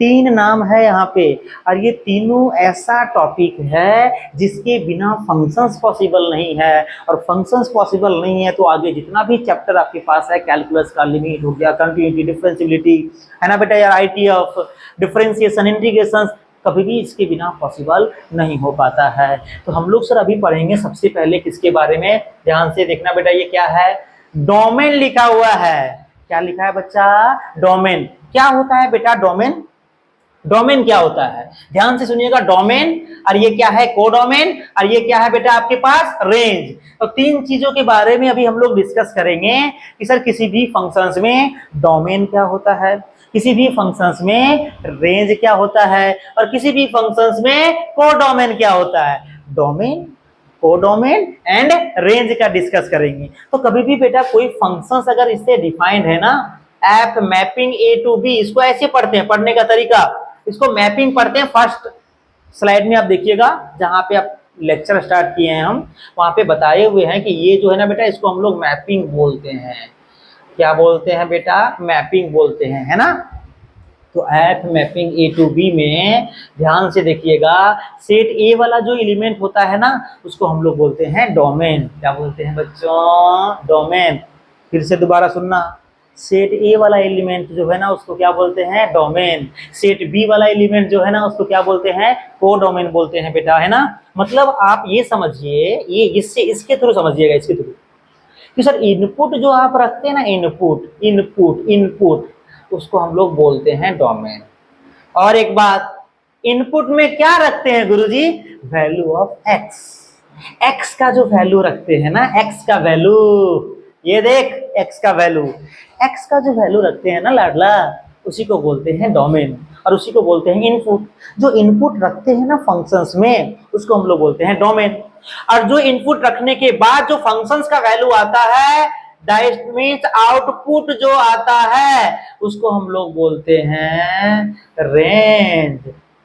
3 नाम है यहाँ पे, और ये तीनों ऐसा टॉपिक है जिसके बिना फंक्शंस पॉसिबल नहीं है, और फंक्शंस पॉसिबल नहीं है तो आगे जितना भी चैप्टर आपके पास है, कैलकुलस का, लिमिट हो गया, कंटिन्यूटी, डिफरेंशियबिलिटी, है ना बेटा, या आईटी ऑफ डिफरेंशिएशन, इंटीग्रेशन, कभी भी इसके बिना पॉसिबल नहीं हो पाता है। तो हम लोग सर अभी पढ़ेंगे सबसे पहले किसके बारे में, ध्यान से देखना बेटा, ये क्या है, डोमेन लिखा हुआ है, क्या लिखा है बच्चा? डोमेन। क्या होता है बेटा डोमेन? डोमेन क्या होता है? ध्यान से सुनिएगा, डोमेन, और ये क्या है? कोडोमेन, और ये क्या है बेटा आपके पास? रेंज। तो तीन चीजों के बारे में अभी हम लोग डिस्कस करेंगे कि सर किसी भी फंक्शंस में डोमेन क्या होता है, किसी भी फंक्शंस में रेंज क्या होता है, और किसी भी फंक्शंस में कोडोमेन क्या होता है। डोमेन, कोडोमेन एंड रेंज का डिस्कस करेंगे। तो कभी भी बेटा कोई फंक्शंस अगर इससे डिफाइंड है ना, f mapping A to B, इसको ऐसे पढ़ते हैं, पढ़ने का तरीका, इसको मैपिंग पढ़ते हैं। फर्स्ट स्लाइड में आप देखिएगा, जहां पे आप लेक्चर स्टार्ट किए हैं हम, वहां पे बताए हुए हैं कि ये जो है ना बेटा, इसको हम लोग मैपिंग बोलते हैं। क्या बोलते हैं बेटा? मैपिंग बोलते हैं, है ना। तो f mapping A to B में ध्यान से देखिएगा, सेट ए वाला जो एलिमेंट होता है ना, उसको हम लोग बोलते हैं डोमेन। क्या बोलते हैं बच्चों? डोमेन। फिर से दोबारा सुनना, सेट ए वाला एलिमेंट जो है ना, उसको क्या बोलते हैं? डोमेन। सेट बी वाला एलिमेंट जो है ना, उसको क्या बोलते हैं? कोडोमेन बोलते हैं बेटा, है ना। मतलब आप ये समझिए, ये इससे इसके थ्रू समझिएगा, इसके थ्रू कि सर इनपुट जो आप रखते हैं ना, इनपुट इनपुट इनपुट, उसको हम लोग बोलते हैं डोमेन। और एक बात, इनपुट में क्या रखते हैं गुरुजी? Value of X. एक्स का जो वैल्यू रखते हैं ना, एक्स का वैल्यू, ये देख एक्स का वैल्यू, एक्स का जो वैल्यू रखते हैं ना लाडला, उसी को बोलते हैं डोमेन, और उसी को बोलते हैं इनपुट। जो इनपुट रखते हैं ना फंक्शंस में, उसको हम लोग बोलते हैं डोमेन। और जो इनपुट रखने के बाद जो फंक्शंस का वैल्यू आता है, दैट मीन्स आउटपुट जो आता है, उसको हम लोग बोलते हैं रेंज।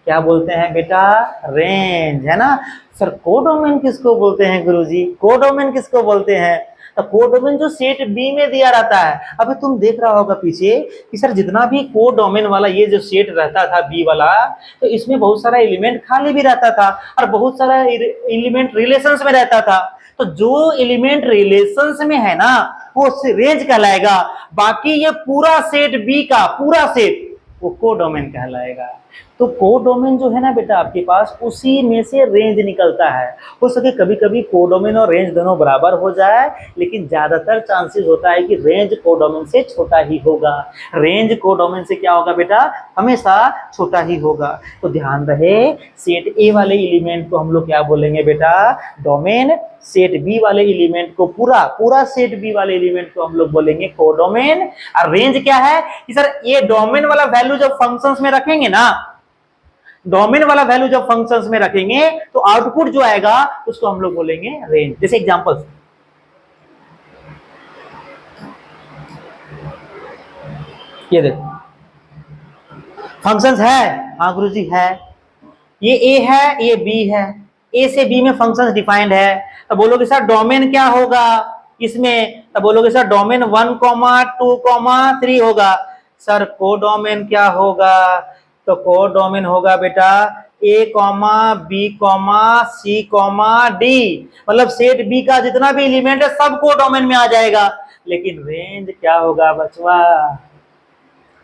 क्या बोलते हैं बेटा? रेंज, है ना। सर कोडोमेन किसको बोलते हैं गुरुजी? कोडोमेन किसको बोलते हैं? तो कोडोमेन जो सेट बी में दिया रहता है। अभी तुम देख रहा होगा पीछे कि सर जितना भी कोडोमेन वाला ये जो सेट रहता था बी वाला, तो इसमें बहुत सारा एलिमेंट खाली भी रहता था और बहुत सारा एलिमेंट रिलेशंस में रहता था। तो जो एलिमेंट रिलेशंस में है ना, वो रेंज कहलाएगा। बाकी ये पूरा सेट बी का पूरा सेट, वो कोडोमेन कहलाएगा। तो कोडोमेन जो है ना बेटा आपके पास, उसी में से रेंज निकलता है। हो सके कभी कभी कोडोमेन और रेंज दोनों बराबर हो जाए, लेकिन ज्यादातर चांसेस होता है कि रेंज कोडोमेन से छोटा ही होगा। रेंज कोडोमेन से क्या होगा बेटा? हमेशा छोटा ही होगा। तो ध्यान रहे, सेट ए वाले एलिमेंट को हम लोग क्या बोलेंगे बेटा? डोमेन। सेट बी वाले एलिमेंट को, पूरा पूरा सेट बी वाले एलिमेंट को हम लोग बोलेंगे कोडोमेन। और रेंज क्या है कि सर ये डोमेन वाला वैल्यू जब फंक्शंस में रखेंगे ना, डोमेन वाला वैल्यू जब फंक्शंस में रखेंगे, तो आउटपुट जो आएगा उसको हम लोग बोलेंगे रेंज। जैसे एग्जांपल, ये देखो फंक्शंस है, हाँ गुरुजी है, ये ए है, ये बी है, ए से बी में फंक्शंस डिफाइंड है। तो बोलोगे सर डोमेन क्या होगा इसमें? तो बोलोगे सर डोमेन 1, 2, 3 होगा। सर कोडोमेन क्या होगा? तो कोडोमेन होगा बेटा ए comma B comma C comma D, मतलब सेट बी का जितना भी एलिमेंट है सब कोडोमेन में आ जाएगा। लेकिन रेंज क्या होगा बचवा?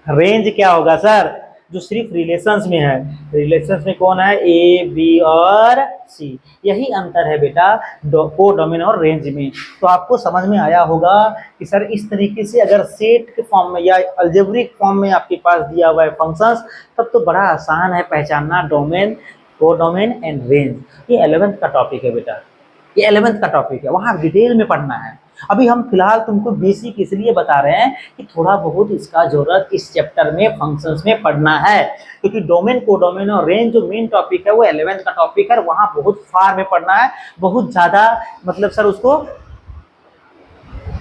रेंज क्या होगा सर? जो सिर्फ रिलेशंस में है। रिलेशंस में कौन है? ए बी और सी। यही अंतर है बेटा कोडोमेन और रेंज में। तो आपको समझ में आया होगा कि सर इस तरीके से अगर सेट के फॉर्म में या अलजेब्रिक फॉर्म में आपके पास दिया हुआ है फंक्शंस, तब तो बड़ा आसान है पहचानना डोमेन, कोडोमेन एंड रेंज। ये 11th का टॉपिक है बेटा, ये 11th का टॉपिक है, वहां डिटेल में पढ़ना है। अभी हम फिलहाल तुमको बेसिक इसलिए बता रहे हैं कि थोड़ा बहुत इसका जरूरत इस चैप्टर में फंक्शंस में पढ़ना है, क्योंकि डोमेन, कोडोमेन और रेंज जो मेन टॉपिक है वो 11th का टॉपिक है, वहां बहुत फार में पढ़ना है, बहुत ज्यादा मतलब सर उसको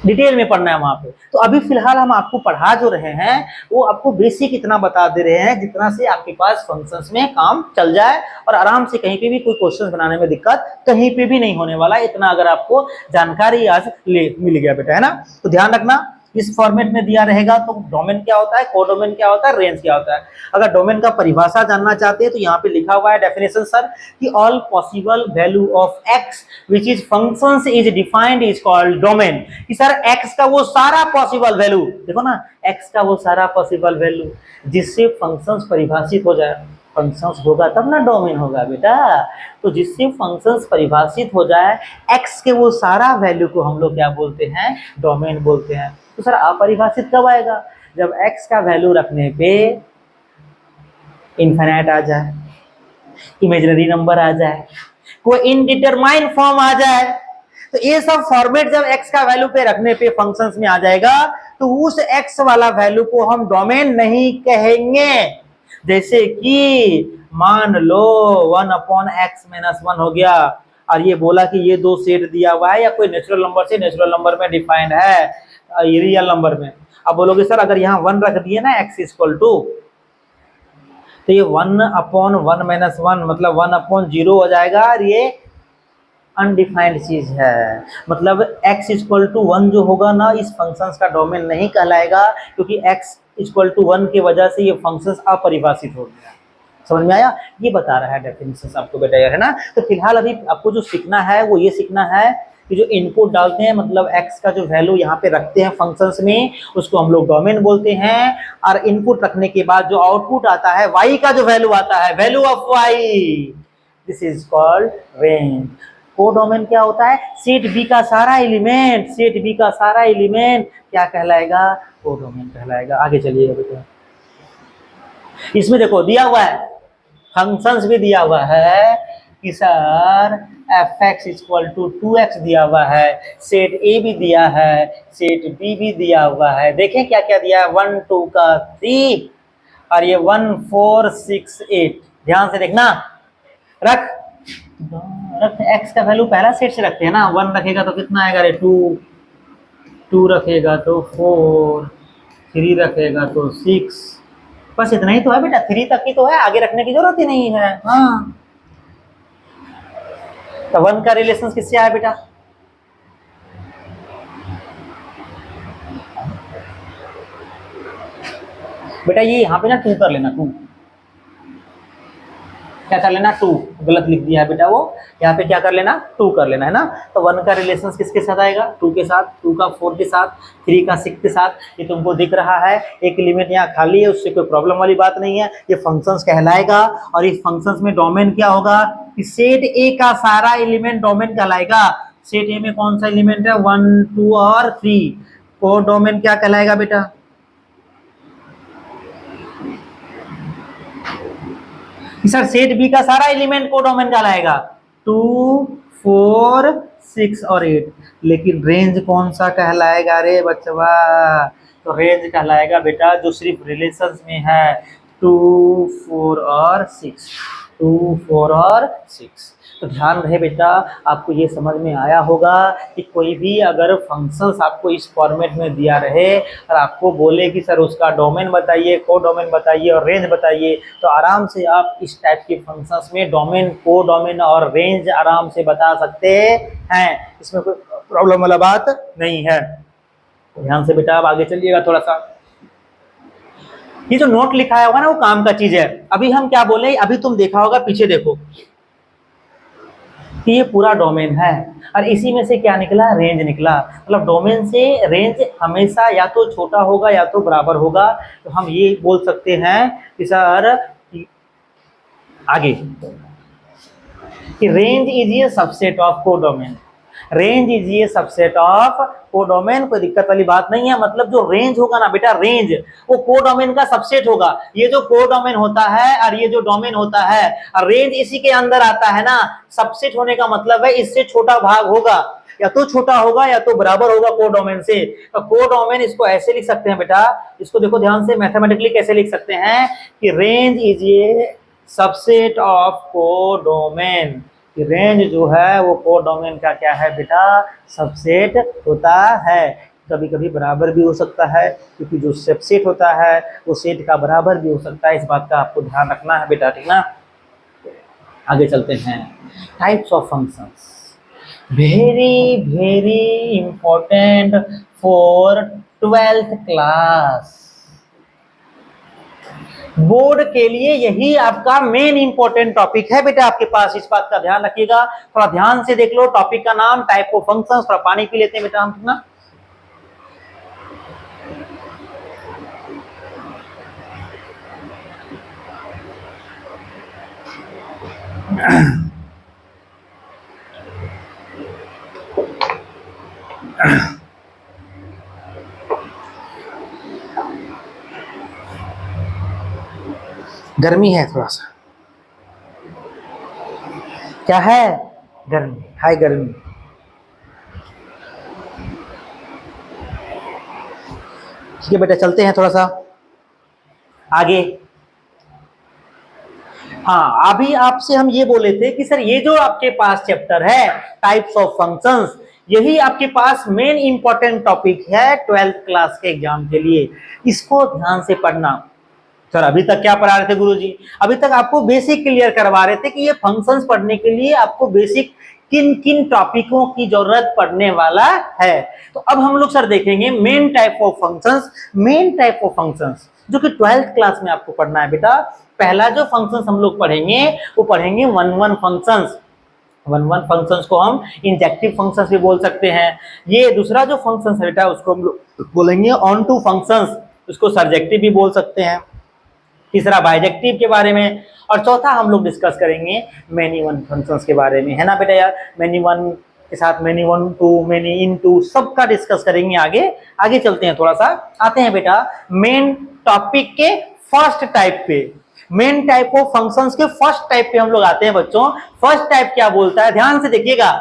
डिटेल में पढ़ना है वहां पे। तो अभी फिलहाल हम आपको पढ़ा जो रहे हैं वो आपको बेसिक इतना बता दे रहे हैं जितना से आपके पास फंक्शंस में काम चल जाए और आराम से कहीं पे भी कोई क्वेश्चन बनाने में दिक्कत कहीं पे भी नहीं होने वाला। इतना अगर आपको जानकारी आज मिल गया बेटा, है ना। तो ध्यान रखना, इस फॉर्मेट में दिया रहेगा तो डोमेन क्या होता है, कोडोमेन क्या होता है, रेंज क्या होता है। अगर डोमेन का परिभाषा जानना चाहते हैं तो यहाँ पे लिखा हुआ है डेफिनेशन सर कि all possible value of x which is functions is defined is called domain. कि सर एक्स का वो सारा पॉसिबल वैल्यू, देखो ना, एक्स का वो सारा पॉसिबल वैल्यू जिससे फंक्शंस परिभाषित हो जाए, फंक्शंस होगा तब ना डोमेन होगा बेटा। तो जिससे फंक्शंस परिभाषित हो जाए एक्स के वो सारा वैल्यू को हम लोग क्या बोलते हैं, डोमेन बोलते हैं। तो सर अपरिभाषित कब आएगा, जब एक्स का वैल्यू रखने पे इनफिनिट आ जाए, इमेजिनरी नंबर आ जाए, कोई इनडिटरमाइन फॉर्म आ जाए। तो ये सब फॉर्मेट जब x का वैल्यू पे रखने पे फंक्शंस में आ जाएगा तो उस x वाला वैल्यू को हम डोमेन नहीं कहेंगे। जैसे कि मान लो 1/x-1 हो गया और ये बोला कि ये दो सेट दिया हुआ है या कोई नेचुरल नंबर से नेचुरल नंबर में डिफाइंड है रियल नंबर में। अब बोलोगे सर अगर यहाँ 1 रख दिए ना x इक्वल टू, तो ये 1/1 - 1 मतलब 1/0 हो जाएगा और ये अनडिफाइंड चीज है। मतलब x इक्वल टू 1 जो होगा ना इस फंक्शंस का डोमेन नहीं कहलाएगा, क्योंकि x इक्वल टू 1 की वजह से ये फंक्शंस अपरिभाषित हो गया। समझ में आया, ये बता रहा है डेफिनेशन आपको बेटा, है ना। तो फिलहाल अभी आपको जो सीखना है वो ये सीखना है कि जो इनपुट डालते हैं मतलब x का जो वैल्यू यहाँ पे रखते हैं फंक्शंस में उसको हम लोग डोमेन बोलते हैं। और इनपुट रखने के बाद जो आउटपुट आता है y का जो वैल्यू आता है, value of y, this is called range. Codomain क्या होता है, सेट बी का सारा एलिमेंट, सेट बी का सारा एलिमेंट क्या कहलाएगा, कोडोमेन कहलाएगा। आगे चलिएगा बेटा, इसमें देखो दिया हुआ है फंक्शंस भी दिया हुआ है कि sir fx equal to 2x दिया हुआ है, सेट ए भी दिया है, सेट बी भी दिया हुआ है। देखें क्या क्या दिया है, 1 2 का 3 और ये 1 4 6 8। ध्यान से देखना, रख x का वैल्यू पहला सेट से रखते हैं ना, 1 रखेगा तो कितना आएगा रे 2, 2 रखेगा तो 4, 3 रखेगा तो 6। बस इतना ही तो है बेटा, 3 तक ही तो है, आगे रखने की जरूरत ही नहीं है। हाँ तो 1 का रिलेशन किससे आया बेटा, बेटा ये यहाँ पे ना 2 कर लेना, 2 क्या कर लेना, 2 गलत लिख दिया है बेटा, वो यहाँ पे क्या कर लेना 2 कर लेना, है ना। तो 1 का रिलेशन किसके साथ आएगा, 2 के साथ, 2 का 4 के साथ, 3 का 6 के साथ। ये तुमको दिख रहा है एक एलिमेंट यहाँ खाली है, उससे कोई प्रॉब्लम वाली बात नहीं है, ये फंक्शंस कहलाएगा। और इस फंक्शंस में डोमेन क्या होगा कि सेट ए का सारा एलिमेंट डोमेन कहलाएगा। सेट ए में कौन सा एलिमेंट है, 1 2 और 3, को डोमेन क्या कहलाएगा बेटा, सर सेट बी का सारा एलिमेंट को डोमेन कहलाएगा, 2 4 6 और 8। लेकिन रेंज कौन सा कहलाएगा रे बच्चवा, तो रेंज कहलाएगा बेटा जो सिर्फ रिलेशंस में है, 2 4 और 6, 2 4 और 6। तो ध्यान रहे बेटा, आपको ये समझ में आया होगा कि कोई भी अगर फंक्शंस आपको इस फॉर्मेट में दिया रहे और आपको बोले कि सर उसका डोमेन बताइए, को डोमेन बताइए और रेंज बताइए, तो आराम से आप इस टाइप के फंक्शंस में डोमेन, को डोमेन और रेंज आराम से बता सकते हैं, इसमें कोई प्रॉब्लम वाला बात नहीं है। ध्यान से बेटा आप आगे चलिएगा थोड़ा सा। ये जो नोट लिखा होगा ना वो काम का चीज है। अभी हम क्या बोले, अभी तुम देखा होगा, पीछे देखो कि ये पूरा डोमेन है और इसी में से क्या निकला, रेंज निकला। मतलब डोमेन से रेंज हमेशा या तो छोटा होगा या तो बराबर होगा। तो हम ये बोल सकते हैं कि सर आगे कि range is a subset of codomain, range is a subset of codomain. कोई दिक्कत वाली बात नहीं है। मतलब जो रेंज होगा ना बेटा, रेंज वो कोडोमेन का सबसेट होगा। ये जो कोडोमेन होता है और ये जो डोमेन होता है और रेंज इसी के अंदर आता है ना। सबसेट होने का मतलब है इससे छोटा भाग होगा, या तो छोटा होगा या तो बराबर होगा कोडोमेन से। तो कोडोमेन इसको ऐसे लिख सकते हैं बेटा, इसको देखो ध्यान से, मैथमेटिकली कैसे लिख सकते हैं कि range is a subset of codomain. Range जो है वो कोडोमेन का क्या है बेटा, सबसेट होता है। कभी कभी बराबर भी हो सकता है, क्योंकि जो सबसेट होता है वो सेट का बराबर भी हो सकता है। इस बात का आपको ध्यान रखना है बेटा, ठीक ना। आगे चलते हैं, types of functions, very very important for 12th class. Board के लिए यही आपका मेन इंपॉर्टेंट टॉपिक है बेटा आपके पास, इस बात का ध्यान रखिएगा। थोड़ा ध्यान से देख लो, टॉपिक का नाम टाइप ऑफ फंक्शंस। थोड़ा पानी पी लेते हैं बेटा हम ना। गर्मी है थोड़ा सा, क्या है, गर्मी, हाय गर्मी। ठीक है बेटा, चलते हैं थोड़ा सा आगे। हाँ, अभी आपसे हम ये बोले थे कि सर ये जो आपके पास चैप्टर है टाइप्स ऑफ फंक्शंस, यही आपके पास मेन इंपॉर्टेंट टॉपिक है 12th क्लास के एग्जाम के लिए, इसको ध्यान से पढ़ना। सर अभी तक क्या पढ़ा रहे थे गुरुजी? अभी तक आपको बेसिक क्लियर करवा रहे थे कि ये फंक्शंस पढ़ने के लिए आपको बेसिक किन किन टॉपिकों की जरूरत पड़ने वाला है। तो अब हम लोग सर देखेंगे main type of functions. Main type of functions जो कि 12th क्लास में आपको पढ़ना है बेटा। पहला जो फंक्शंस हम लोग पढ़ेंगे वो पढ़ेंगे one one functions. One one functions को हम इंजेक्टिव फंक्शंस भी बोल सकते हैं। ये दूसरा जो फंक्शंस है बेटा उसको हम लोग बोलेंगे ऑन टू फंक्शंस, उसको सर्जेक्टिव भी बोल सकते हैं। तीसरा बाइजेक्टिव के बारे में, और चौथा हम लोग डिस्कस करेंगे मेनी वन फंक्शंस के बारे में, है ना बेटा यार। मेनी वन के साथ many one to, many into, सबका डिस्कस करेंगे आगे। आगे चलते हैं थोड़ा सा, आते हैं बेटा मेन टॉपिक के फर्स्ट टाइप पे। मेन टाइप ऑफ फंक्शंस के फर्स्ट टाइप पे हम लोग आते हैं बच्चों। फर्स्ट टाइप क्या बोलता है, ध्यान से देखिएगा।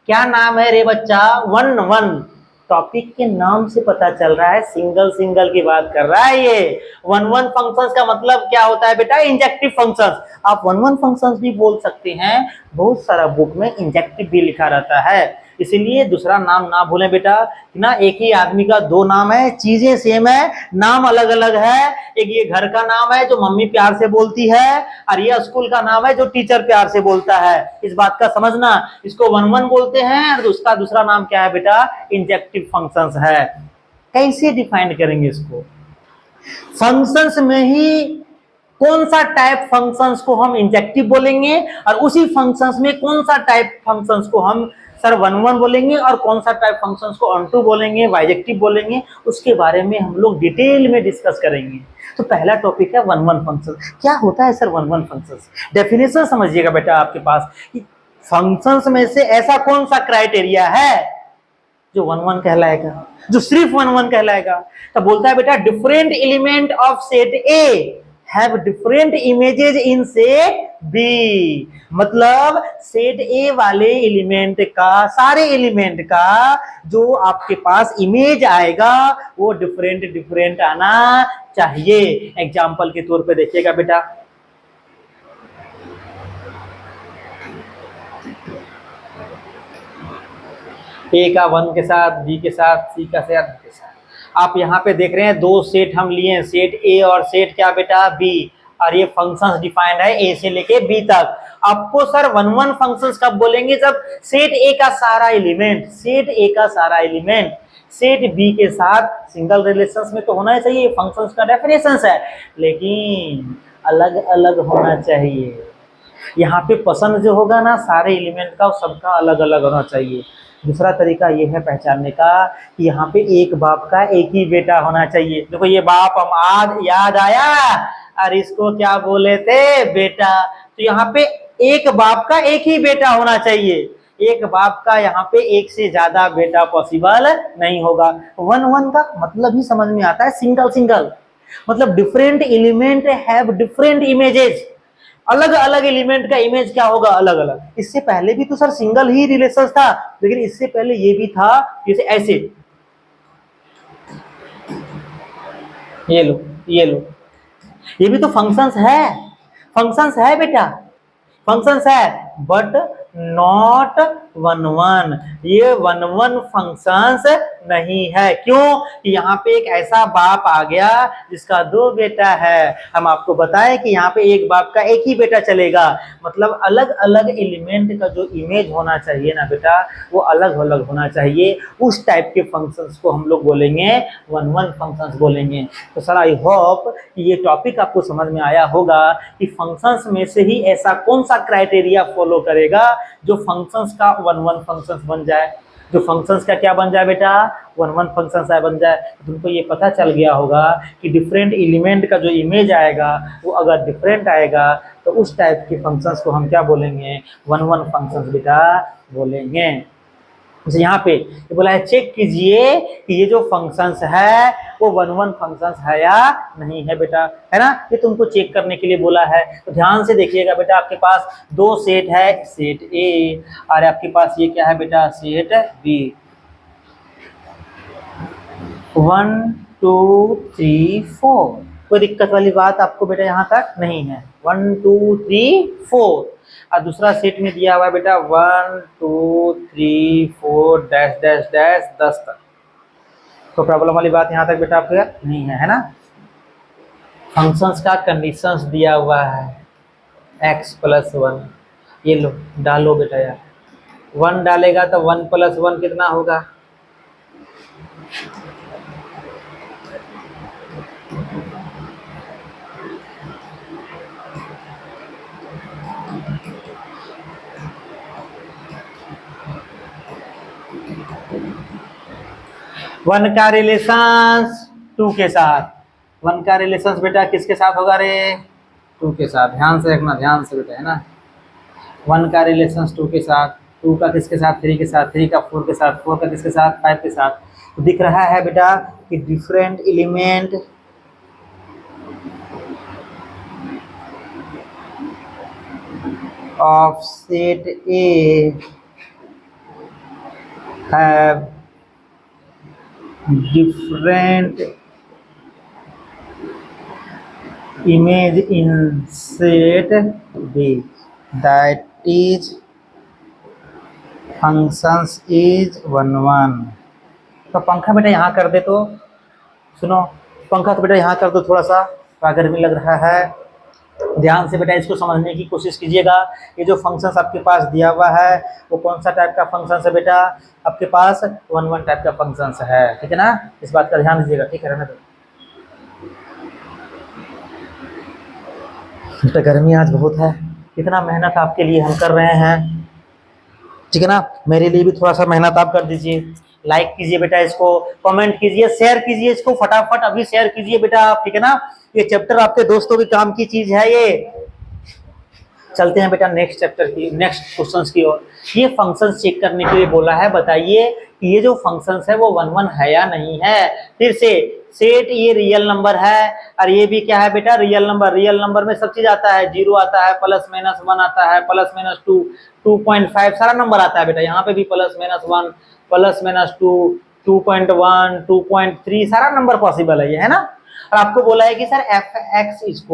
क्या नाम है रे बच्चा? One one. टॉपिक के नाम से पता चल रहा है सिंगल सिंगल की बात कर रहा है ये। वन वन फंक्शंस का मतलब क्या होता है बेटा? Injective functions. आप वन वन फंक्शंस भी बोल सकते हैं, बहुत सारा बुक में इंजेक्टिव भी लिखा रहता है, इसीलिए दूसरा नाम ना भूलें बेटा। ना एक ही आदमी का दो नाम है, चीजें सेम है, नाम अलग अलग है। एक ये घर का नाम है जो मम्मी प्यार से बोलती है, और ये स्कूल का नाम है जो टीचर प्यार से बोलता है। इस बात का समझना, इसको वन वन बोलते हैं और उसका दूसरा नाम क्या है बेटा? इंजेक्टिव फंक्शंस है। कैसे डिफाइन करेंगे इसको? फंक्शंस में ही कौन सा टाइप फंक्शंस को हम इंजेक्टिव बोलेंगे, और उसी फंक्शंस में कौन सा टाइप फंक्शंस को हम सर वन वन बोलेंगे, और कौन सा टाइप फंक्शंस को ऑन टू बोलेंगे, बाइजेक्टिव बोलेंगे, उसके बारे में हम लोग डिटेल में डिस्कस करेंगे। तो पहला टॉपिक है वन वन फंक्शन। क्या होता है sir one one functions? Definition समझिएगा बेटा आपके पास कि फंक्शंस में से ऐसा कौन सा क्राइटेरिया है जो वन वन कहलाएगा, जो सिर्फ वन वन कहलाएगा। तो बोलता है बेटा different element of set A have different images in set B. मतलब सेट ए वाले एलिमेंट का, सारे एलिमेंट का जो आपके पास इमेज आएगा वो डिफरेंट डिफरेंट आना चाहिए। एग्जाम्पल के तौर पे देखिएगा बेटा, ए का वन के साथ, बी के साथ, सी का साथ, डी के साथ। आप यहाँ पे देख रहे हैं दो सेट हम लिए हैं, सेट ए और सेट क्या बेटा? बी। और ये फंक्शंस डिफाइंड है ए से लेके बी तक। आपको सर वन वन फंक्शंस कब बोलेंगे? जब सेट ए का सारा एलिमेंट, सेट ए का सारा एलिमेंट सेट बी के साथ सिंगल रिलेशंस में तो होना ही चाहिए। फंक्शंस का डेफिनेशन है, लेकिन अलग अलग होना चाहिए। यहाँ पे पसंद जो होगा ना सारे एलिमेंट का, सबका अलग अलग होना चाहिए। दूसरा तरीका ये है पहचानने का कि यहाँ पे एक बाप का एक ही बेटा होना चाहिए। देखो ये बाप हम आज याद आया, और इसको क्या बोले थे? बेटा। तो यहाँ पे एक बाप का एक ही बेटा होना चाहिए। एक बाप का यहाँ पे एक से ज्यादा बेटा पॉसिबल नहीं होगा। वन वन का मतलब ही समझ में आता है सिंगल सिंगल, मतलब different element have different images. अलग अलग एलिमेंट का इमेज क्या होगा? अलग अलग। इससे पहले भी तो सर सिंगल ही रिलेशन था, लेकिन इससे पहले ये भी था जैसे ऐसे, ये लो ये लो, ये भी तो फंक्शंस है। फंक्शंस है बेटा, फंक्शंस है, बट नॉट वन वन। ये वन वन फंक्शंस नहीं है। क्यों? यहाँ पे एक ऐसा बाप आ गया जिसका दो बेटा है। हम आपको बताएं कि यहाँ पे एक बाप का एक ही बेटा चलेगा, मतलब अलग अलग एलिमेंट का जो इमेज होना चाहिए ना बेटा, वो अलग अलग होना चाहिए। उस टाइप के फंक्शंस को हम लोग बोलेंगे वन वन फंक्शंस बोलेंगे। तो सर आई होप कि ये टॉपिक आपको समझ में आया होगा कि फंक्शंस में से ही ऐसा कौन सा क्राइटेरिया फॉलो करेगा जो फंक्शंस का वन वन फंक्शंस बन जाए। जो फंक्शंस का क्या बन जाए बेटा, वन वन फंक्शन बन जाए। तो तुमको ये पता चल गया होगा कि डिफरेंट एलिमेंट का जो इमेज आएगा वो अगर डिफरेंट आएगा तो उस टाइप के फंक्शंस को हम क्या बोलेंगे, वन वन फंक्शंस बेटा बोलेंगे। जैसे यहाँ पे ये बोला है चेक कीजिए कि ये जो फंक्शंस है वो वन वन फंक्शंस है या नहीं है बेटा, है ना। ये तुमको चेक करने के लिए बोला है। तो ध्यान से देखिएगा बेटा, आपके पास दो सेट है, सेट ए और आपके पास ये क्या है बेटा, सेट बी। 1 2 3 4 कोई दिक्कत वाली बात आपको बेटा यहाँ तक नहीं है। 1 2 3 4 और दूसरा सेट में दिया हुआ है बेटा 1 2 3 4 डैश डैश डैश 10 तक। तो प्रॉब्लम वाली बात यहाँ तक बेटा आपको नहीं है, है ना। फंक्शंस का कंडीशंस दिया हुआ है x + 1, ये लो डालो बेटा यार। 1 डालेगा तो 1 + 1 कितना होगा, वन का रिलेशंस 2 के साथ, वन का रिलेशंस बेटा किसके साथ होगा रे, 2 के साथ। ध्यान से रखना, ध्यान से बेटा, है ना। 1 का रिलेशंस 2 के साथ, 2 का किसके साथ, 3 के साथ, 3 का 4 के साथ, 4 का किसके साथ, 5 के साथ। तो दिख रहा है बेटा कि different element of set A have different image in set B, that is functions is 1 1। तो पंखा बेटा यहाँ कर दे, तो सुनो, पंखा तो बेटा यहाँ कर दो, थोड़ा सा गर्मी लग रहा है। ध्यान से बेटा इसको समझने की कोशिश कीजिएगा। ये जो फंक्शंस आपके पास दिया हुआ है वो कौन सा टाइप का फंक्शंस है बेटा, आपके पास 1 1 टाइप का फंक्शंस है, ठीक है ना। इस बात का ध्यान दीजिएगा, ठीक है, रहने दो। बेटा गर्मी आज बहुत है, इतना मेहनत आपके लिए हम कर रहे हैं, ठीक है ना। मेरे लिए भी थोड़ा सा मेहनत आप कर दीजिए। लाइक कीजिए बेटा इसको, कमेंट कीजिए, शेयर कीजिए इसको, फटाफट अभी शेयर कीजिए बेटा आप, ठीक है ना। ये चैप्टर आपके दोस्तों के काम की चीज है। ये चलते हैं बेटा नेक्स्ट चैप्टर की, नेक्स्ट क्वेश्चंस की ओर। ये फंक्शंस चेक करने के लिए बोला है, बताइए कि ये जो फंक्शंस है वो 1 1 है या नहीं है। फिर से सेट ये रियल नंबर है और ये भी क्या है बेटा, रियल नंबर। रियल नंबर में सब चीज आता है, 0 आता है, +-1 आता है, +-2 2.5 सारा नंबर आता है बेटा। यहाँ पे भी +-1 +-2 2.1 2.3 सारा नंबर पॉसिबल है, ये है ना। और आपको बोला है कि सर f(x =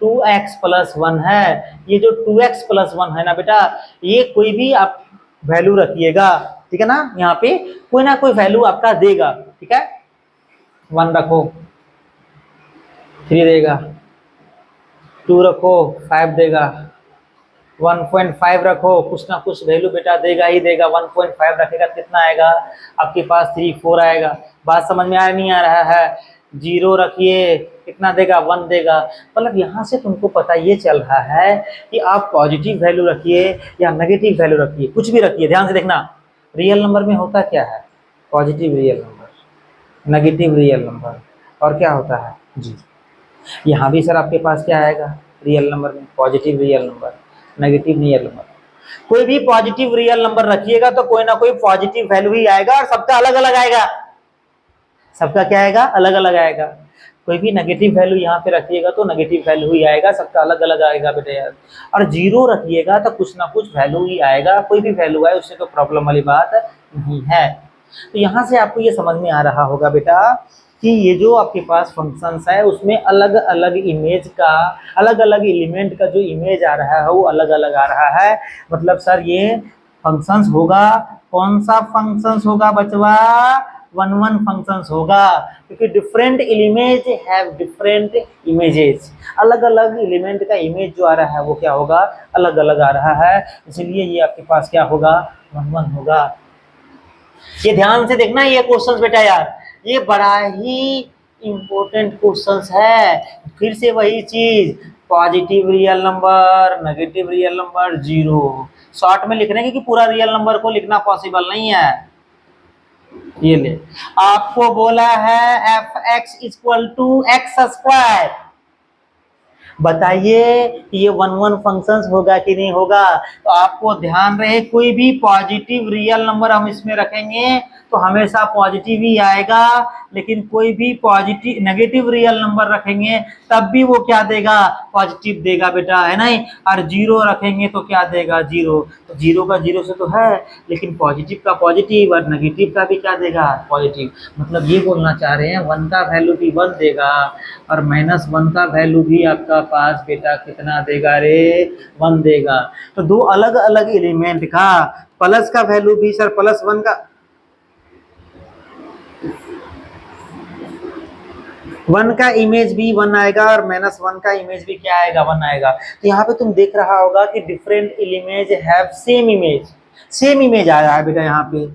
2x + 1 है। ये जो 2x + 1 है ना बेटा, ये कोई भी आप वैल्यू रखिएगा, ठीक है ना। यहाँ पे कोई ना कोई वैल्यू आपका देगा, ठीक है। 1 रखो 3 देगा, 2 रखो 5 देगा, 1.5 रखो कुछ ना कुछ वैल्यू बेटा देगा ही देगा। 1.5 रखेगा कितना आएगा आपके पास, 3 4 आएगा। बात समझ में आ नहीं आ रहा है। 0 रखिए कितना देगा, 1 देगा। मतलब यहाँ से तुमको पता ये चल रहा है कि आप पॉजिटिव वैल्यू रखिए या नेगेटिव वैल्यू रखिए, कुछ भी रखिए, ध्यान से देखना। रियल नंबर में होता क्या है, positive real number, negative real number, और क्या होता है जी। यहाँ भी सर आपके पास क्या आएगा, रियल नंबर में positive real number, negative real number. कोई भी पॉजिटिव रियल नंबर रखिएगा तो कोई ना कोई पॉजिटिव वैल्यू ही आएगा और सबका अलग अलग आएगा। सबका क्या आएगा, अलग अलग आएगा। कोई भी नेगेटिव वैल्यू यहाँ पे रखिएगा तो नेगेटिव वैल्यू ही आएगा, सबका अलग अलग आएगा बेटे यार। और 0 रखिएगा तो कुछ ना कुछ वैल्यू ही आएगा, कोई भी वैल्यू आए उससे तो प्रॉब्लम वाली बात नहीं है। तो यहाँ से आपको ये समझ में आ रहा होगा बेटा कि ये जो आपके पास फंक्शंस है उसमें अलग अलग इमेज का, अलग अलग एलिमेंट का जो इमेज आ रहा है वो अलग अलग आ रहा है। मतलब सर ये फंक्शंस होगा, कौन सा फंक्शंस होगा बचवा, 1 1 फंक्शंस होगा, क्योंकि different element have different images. अलग अलग एलिमेंट का इमेज जो आ रहा है वो क्या होगा, अलग अलग आ रहा है, इसलिए ये आपके पास क्या होगा, 1 1 होगा। ये ध्यान से देखना ये क्वेश्चंस बेटा यार, ये बड़ा ही इंपॉर्टेंट क्वेश्चंस है। फिर से वही चीज, positive real number, negative real number, 0, short में लिख रहे हैं कि पूरा रियल नंबर को लिखना पॉसिबल नहीं है। ये ले, आपको बोला है f x equal to x square, बताइए ये वन वन फंक्शंस होगा कि नहीं होगा। तो आपको ध्यान रहे कोई भी पॉजिटिव रियल नंबर हम इसमें रखेंगे तो हमेशा पॉजिटिव ही आएगा, लेकिन कोई भी पॉजिटिव नेगेटिव रियल नंबर रखेंगे तब भी वो क्या देगा, पॉजिटिव देगा बेटा, है ना। और जीरो रखेंगे तो क्या देगा, जीरो। तो जीरो का जीरो से तो है, लेकिन पॉजिटिव का पॉजिटिव और नेगेटिव का भी क्या देगा, पॉजिटिव। मतलब ये बोलना चाह रहे हैं वन का वैल्यू भी वन देगा और माइनस वन का वैल्यू भी आपका पास बेटा कितना देगा रे, वन देगा। तो दो अलग अलग एलिमेंट का प्लस का वैल्यू भी सर प्लस वन का, वन का इमेज भी वन आएगा और माइनस वन का इमेज भी क्या आएगा, वन आएगा। तो यहाँ पे तुम देख रहा होगा कि different image have same image, same image आ रहा है बेटा। यहाँ पे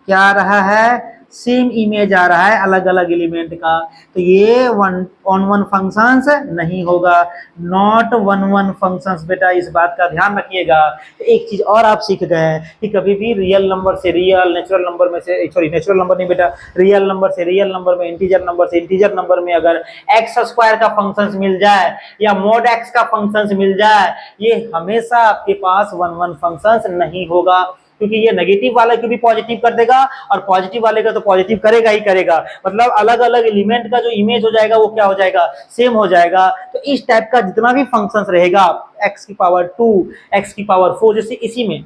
क्या आ रहा है, सेम इमेज आ रहा है अलग अलग एलिमेंट का। तो ये वन ऑन वन फंक्शंस नहीं होगा, नॉट वन वन फंक्शंस बेटा, इस बात का ध्यान रखिएगा। तो एक चीज और आप सीख गए कि कभी भी रियल नंबर से रियल, नेचुरल नंबर में से, सॉरी नेचुरल नंबर नहीं बेटा, रियल नंबर से रियल नंबर में, इंटीजर नंबर से इंटीजर नंबर में अगर एक्स स्क्वायर का फंक्शंस मिल जाए या मॉड एक्स का फंक्शंस मिल जाए, ये हमेशा आपके पास वन वन फंक्शंस नहीं होगा, क्योंकि ये नेगेटिव वाले को भी पॉजिटिव कर देगा और पॉजिटिव वाले का तो पॉजिटिव करेगा ही करेगा। मतलब अलग अलग एलिमेंट का जो इमेज हो जाएगा वो क्या हो जाएगा, सेम हो जाएगा। तो इस टाइप का जितना भी फंक्शंस रहेगा x की पावर 2, x की पावर 4, जैसे इसी में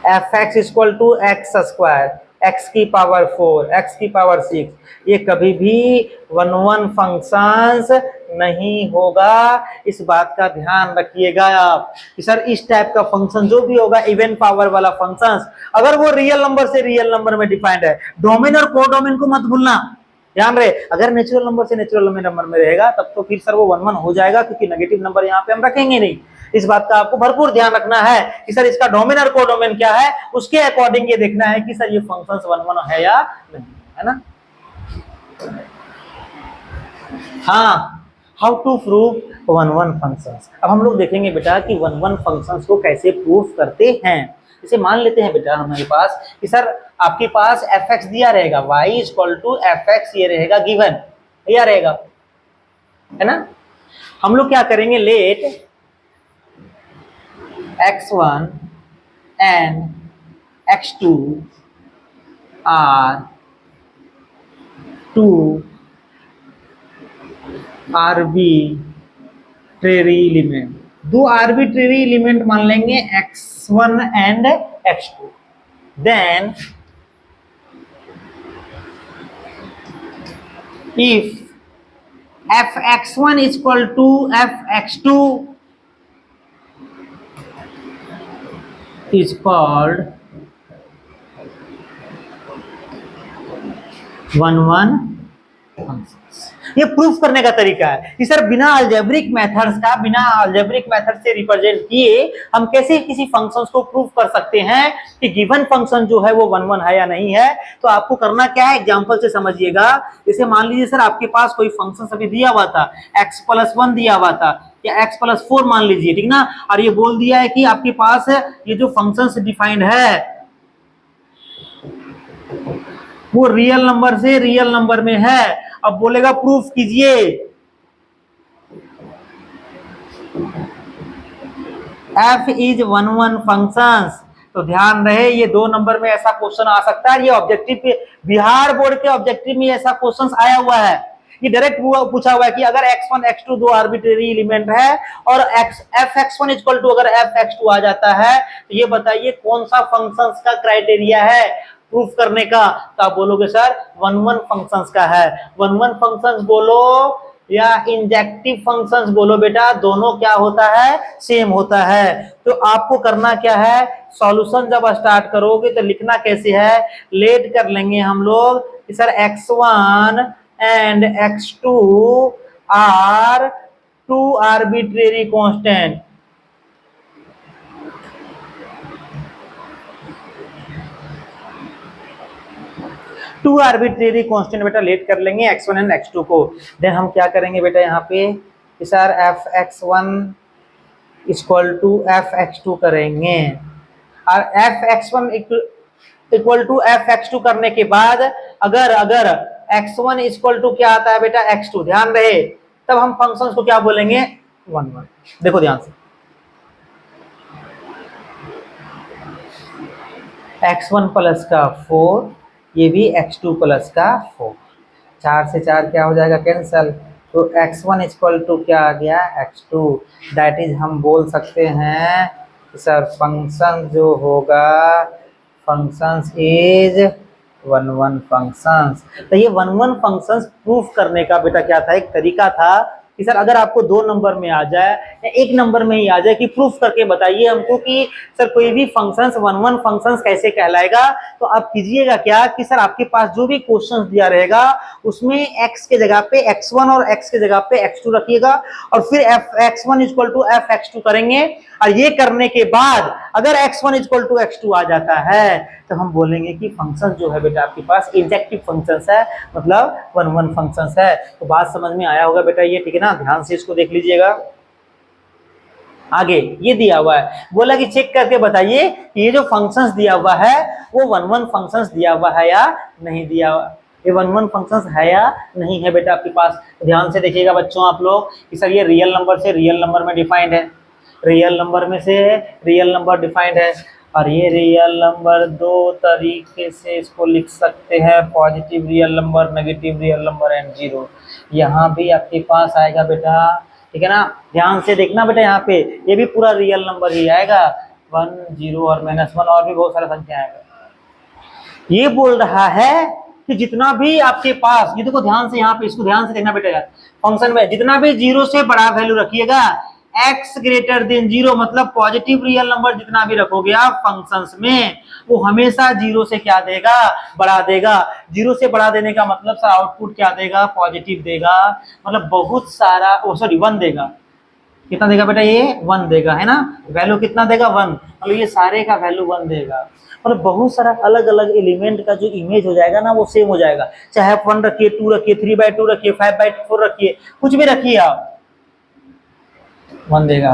f x equal to x square, x की पावर 4, एक्स की पावर 6, ये कभी भी वन वन फंक्शंस नहीं होगा। इस बात का ध्यान रखिएगा आप कि सर इस टाइप का फंक्शन जो भी होगा इवन पावर वाला फंक्शंस, अगर वो रियल नंबर से रियल नंबर में डिफाइंड है, डोमेन और कोडोमेन को मत भूलना, ध्यान रहे। अगर नेचुरल नंबर से नेचुरल नंबर में रहेगा तब तो फिर सर वो वन वन हो जाएगा, क्योंकि नेगेटिव नंबर यहाँ पे हम रखेंगे नहीं। इस बात का आपको भरपूर ध्यान रखना है कि सर इसका डोमेन और कोडोमेन क्या है, उसके अकॉर्डिंग ये देखना है कि सर ये फंक्शंस वन वन है या नहीं, है ना। हाँ, how to prove one one functions. अब हम लोग देखेंगे बेटा कि वन वन फंक्शंस को कैसे प्रूफ करते हैं। जैसे मान लेते हैं बेटा हमारे पास कि सर आपके पास एफ एक्स दिया रहेगा, y equal to f x, ये रहेगा गिवन, दिया रहेगा, है ना। हम लोग क्या करेंगे, let x1 and x2 are two arbitrary element, दो आर्बिट्रेरी एलिमेंट मान लेंगे x1 and x2। Then if fx1 equal to fx2 is called one one functions. ये प्रूफ करने का तरीका है कि सर बिना अलजेब्रिक मेथड्स का, बिना अलजेब्रिक मेथड से रिप्रेजेंट किए हम कैसे किसी फंक्शंस को प्रूफ कर सकते हैं कि गिवन फंक्शन जो है वो वन वन है या नहीं है। तो आपको करना क्या है, एग्जांपल से समझिएगा। जैसे मान लीजिए सर आपके पास कोई फंक्शन अभी दिया हुआ था, x + 1 दिया हुआ था या x + 4 मान लीजिए, ठीक ना, और ये बोल दिया है कि आपके पास ये जो फंक्शन डिफाइंड है वो रियल नंबर से रियल नंबर में है। अब बोलेगा प्रूफ कीजिए, f is one one functions. तो ध्यान रहे ये दो नंबर में ऐसा क्वेश्चन आ सकता है, ये ऑब्जेक्टिव पे, बिहार बोर्ड के ऑब्जेक्टिव में ऐसा क्वेश्चन आया हुआ है। ये डायरेक्ट पूछा हुआ है कि अगर x1 x2 दो आर्बिट्रेरी एलिमेंट है और fx1 इक्वल टू अगर fx2 आ जाता है, तो ये बताइए कौन सा फंक्शंस का क्राइटेरिया है प्रूफ करने का। तो आप बोलोगे सर वन वन फंक्शंस का है। वन वन फंक्शंस बोलो या इंजेक्टिव फंक्शंस बोलो बेटा, दोनों क्या होता है, सेम होता है। तो आपको करना क्या है, सॉल्यूशन जब स्टार्ट करोगे तो लिखना कैसे है, लेट कर लेंगे हम लोग कि sir x1 and x2 are two arbitrary constant. Two arbitrary constant बेटा लेट कर लेंगे x1 एंड x2 को। देन हम क्या करेंगे बेटा, यहाँ पे कि sir f(x1) equal to f(x2) करेंगे, और f(x1) इक्वल टू f(x2) करने के बाद अगर अगर x1 इक्वल टू क्या आता है बेटा x2, ध्यान रहे, तब हम फंक्शन को क्या बोलेंगे 1 1। देखो ध्यान से, x1 प्लस का 4, ये भी x2 प्लस का 4, 4 से 4 क्या हो जाएगा कैंसल, तो x1 इक्वल टू क्या आ गया x2। दैट इज हम बोल सकते हैं सर फंक्शन जो होगा फंक्शंस इज 1 1 फंक्शंस। तो ये 1 1 फंक्शंस प्रूफ करने का बेटा क्या था, एक तरीका था कि सर अगर आपको 2 नंबर में आ जाए या 1 नंबर में ही आ जाए कि प्रूफ करके बताइए हमको कि सर कोई भी फंक्शंस 1 1 फंक्शंस कैसे कहलाएगा। तो आप कीजिएगा क्या कि सर आपके पास जो भी क्वेश्चन दिया रहेगा उसमें x के जगह पे x1 और x के जगह पे x2 रखिएगा, और फिर x1 इक्वल टू f(x2) करेंगे, और ये करने के बाद अगर x1 इक्वल टू x2 आ जाता है तो हम बोलेंगे कि फंक्शन जो है बेटा आपके पास इंजेक्टिव फंक्शंस है, मतलब 1 1 फंक्शंस है। तो बात समझ में आया होगा बेटा ये, ठीक है ना, ध्यान से इसको देख लीजिएगा। आगे ये दिया हुआ है, बोला कि चेक करके बताइए कि ये जो फंक्शंस दिया हुआ है वो 1 1 फंक्शंस दिया हुआ है या नहीं दिया हुआ, ये 1 1 फंक्शंस है या नहीं है बेटा आपके पास। ध्यान से देखिएगा बच्चों आप लोग कि सर ये रियल नंबर से रियल नंबर में डिफाइंड है, रियल नंबर में से रियल नंबर डिफाइंड है, और ये रियल नंबर 2 तरीके से इसको लिख सकते हैं, positive real number, negative real number and 0। यहाँ भी आपके पास आएगा बेटा, ठीक है ना, ध्यान से देखना बेटा, यहाँ पे ये भी पूरा रियल नंबर ही आएगा, 1 0 और -1 और भी बहुत सारा संख्या आएगा। ये बोल रहा है कि जितना भी आपके पास, ये देखो ध्यान से, यहाँ पे इसको ध्यान से देखना बेटा यार, फंक्शन में जितना भी 0 से बड़ा वैल्यू रखिएगा, x ग्रेटर देन 0 मतलब पॉजिटिव रियल नंबर जितना भी रखोगे आप फंक्शंस में वो हमेशा 0 से क्या देगा, बढ़ा देगा। 0 से बढ़ा देने का मतलब सर आउटपुट क्या देगा, पॉजिटिव देगा, मतलब बहुत सारा, सॉरी 1 देगा। कितना देगा बेटा, ये 1 देगा, है ना, वैल्यू कितना देगा 1, मतलब ये सारे का वैल्यू 1 देगा, मतलब बहुत सारा अलग अलग एलिमेंट का जो इमेज हो जाएगा ना वो सेम हो जाएगा, चाहे आप 1 रखिए, 2 रखिए, 3/2 रखिए, 5/4 रखिए, कुछ भी रखिए आप, 1 देगा,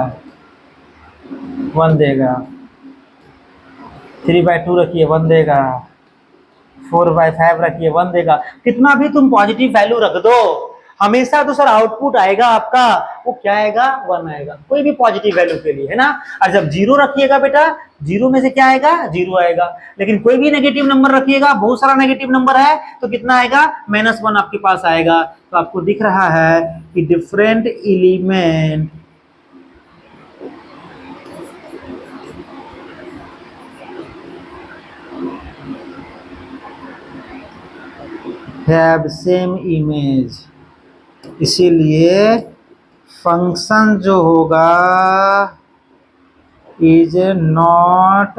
1 देगा, 3/2 रखिए 1 देगा, 4/5 रखिए 1 देगा, कितना भी तुम पॉजिटिव वैल्यू रख दो हमेशा तो सर आउटपुट आएगा आपका, वो क्या आएगा, 1 आएगा, कोई भी पॉजिटिव वैल्यू के लिए, है ना। और जब 0 रखिएगा बेटा, 0 में से क्या आएगा, 0 आएगा, लेकिन कोई भी नेगेटिव नंबर रखिएगा, बहुत सारा नेगेटिव नंबर है तो कितना आएगा, -1 आपके पास आएगा। तो आपको दिख रहा है कि different element have same image, इसीलिए फंक्शन जो होगा इज नॉट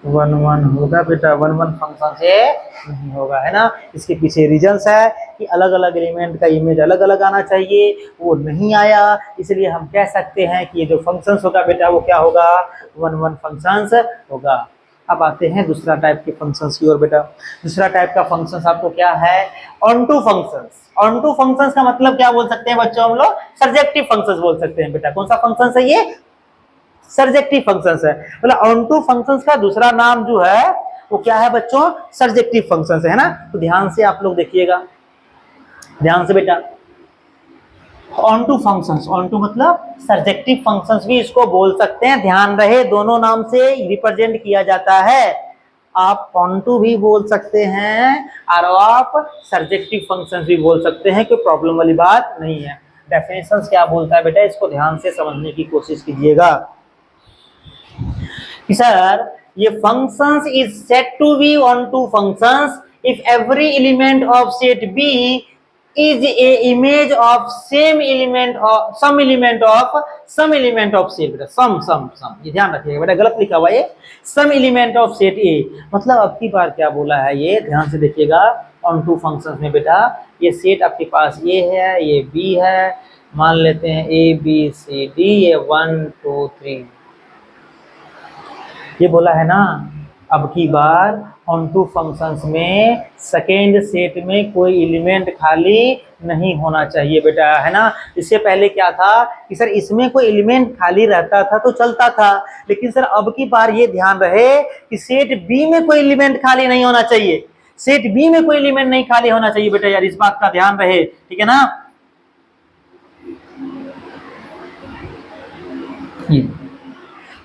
1 1 होगा बेटा, 1 1 फंक्शन से नहीं होगा, है ना। इसके पीछे रीजंस है कि अलग अलग एलिमेंट का इमेज अलग अलग आना चाहिए, वो नहीं आया, इसलिए हम कह सकते हैं कि ये जो फंक्शंस होगा बेटा वो क्या होगा, 1 1 फंक्शंस होगा। अब आते हैं दूसरा टाइप के फंक्शंस की ओर बेटा। दूसरा टाइप का फंक्शंस आपको क्या है, ऑनटू फंक्शंस। ऑनटू फंक्शंस का मतलब क्या बोल सकते हैं बच्चों हम लोग, सर्जेक्टिव फंक्शंस बोल सकते हैं बेटा। कौन सा फंक्शंस है ये, सर्जेक्टिव फंक्शंस है, मतलब ऑनटू फंक्शंस का दूसरा नाम जो है वो क्या है बच्चों, सर्जेक्टिव फंक्शंस है ना। तो ध्यान से आप लोग देखिएगा, ध्यान से बेटा, ऑनटू फंक्शंस, ऑनटू मतलब सर्जेक्टिव फंक्शंस भी इसको बोल सकते हैं, ध्यान रहे दोनों नाम से रिप्रेजेंट किया जाता है। आप ऑनटू भी बोल सकते हैं और आप सर्जेक्टिव फंक्शंस भी बोल सकते हैं, कोई प्रॉब्लम वाली बात नहीं है। डेफिनेशंस क्या बोलता है बेटा, इसको ध्यान से समझने की कोशिश कीजिएगा कि सर ये functions is said to be onto functions if every element of set B is a image of same element of some element of set बेटा, सम ये ध्यान रखिएगा बेटा, गलत लिखा हुआ है, some element of set A, मतलब अब की बार क्या बोला है ये, ध्यान से देखिएगा। ऑन टू फंक्शंस में बेटा ये सेट आपके पास ये है, ये B है, मान लेते हैं ABCD, ये 1 2 3, ये बोला है ना। अब की बार ऑन टू फंक्शंस में सेकेंड सेट में कोई एलिमेंट खाली नहीं होना चाहिए बेटा, है ना। इससे पहले क्या था कि सर इसमें कोई एलिमेंट खाली रहता था तो चलता था, लेकिन सर अब की बार ये ध्यान रहे कि सेट बी में कोई एलिमेंट खाली नहीं होना चाहिए, सेट बी में कोई एलिमेंट नहीं खाली होना चाहिए बेटा यार, इस बात का ध्यान रहे, ठीक है ना।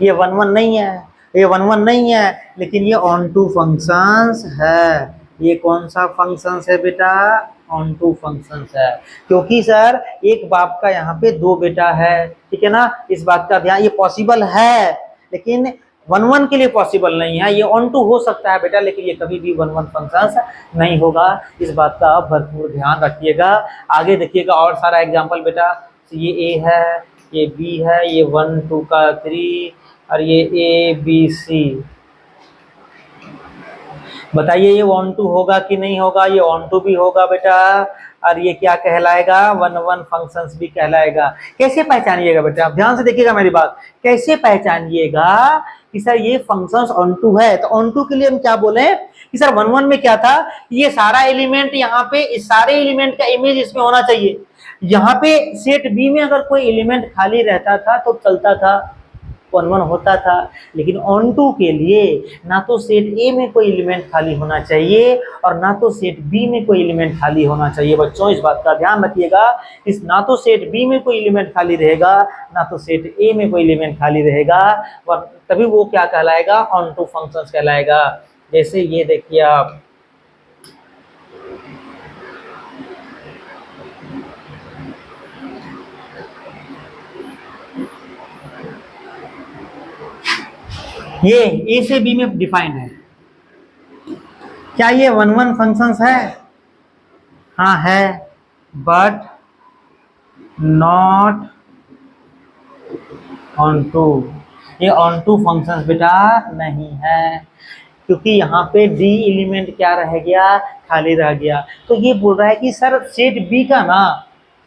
ये 1 1 नहीं है, ये 1 1 नहीं है, लेकिन ये ऑन टू फंक्शंस है। ये कौन सा फंक्शंस है बेटा, ऑन टू फंक्शंस है, क्योंकि सर एक बाप का यहाँ पे 2 बेटा है, ठीक है ना। इस बात का ध्यान, ये पॉसिबल है लेकिन 1 1 के लिए पॉसिबल नहीं है, ये ऑन टू हो सकता है बेटा, लेकिन ये कभी भी 1 1 फंक्शंस नहीं होगा। इस बात का आप भरपूर ध्यान रखिएगा। आगे देखिएगा और सारा एग्जाम्पल बेटा, ये ए है, ये बी है, ये 1 2 का 3 और ये ए बी सी। बताइए ये ऑन टू होगा कि नहीं होगा, ये ऑन टू भी होगा बेटा, और ये क्या कहलाएगा, 1 1 फंक्शंस भी कहलाएगा। कैसे पहचानिएगा बेटा, आप ध्यान से देखिएगा मेरी बात, कैसे पहचानिएगा कि सर ये फंक्शंस ऑन टू है। तो ऑन टू के लिए हम क्या बोले कि सर 1 1 में क्या था, ये सारा एलिमेंट यहाँ पे, इस सारे एलिमेंट का इमेज इसमें होना चाहिए। यहाँ पे सेट बी में अगर कोई एलिमेंट खाली रहता था तो चलता था, 1 1 होता था, लेकिन ऑन टू के लिए ना तो सेट ए में कोई एलिमेंट खाली होना चाहिए और ना तो सेट बी में कोई एलिमेंट खाली होना चाहिए। बच्चों इस बात का ध्यान रखिएगा, इस ना तो सेट बी में कोई एलिमेंट खाली रहेगा ना तो सेट ए में कोई एलिमेंट खाली रहेगा, और तभी वो क्या कहलाएगा, ऑन टू फंक्शंस कहलाएगा। जैसे ये देखिए आप, ये ए से बी में डिफाइंड है, क्या ये 1 1 फंक्शंस है, हाँ है, बट नॉट ऑन टू। ये ऑन टू फंक्शंस बेटा नहीं है, क्योंकि यहाँ पे डी एलिमेंट क्या रह गया, खाली रह गया। तो ये बोल रहा है कि सर सेट बी का ना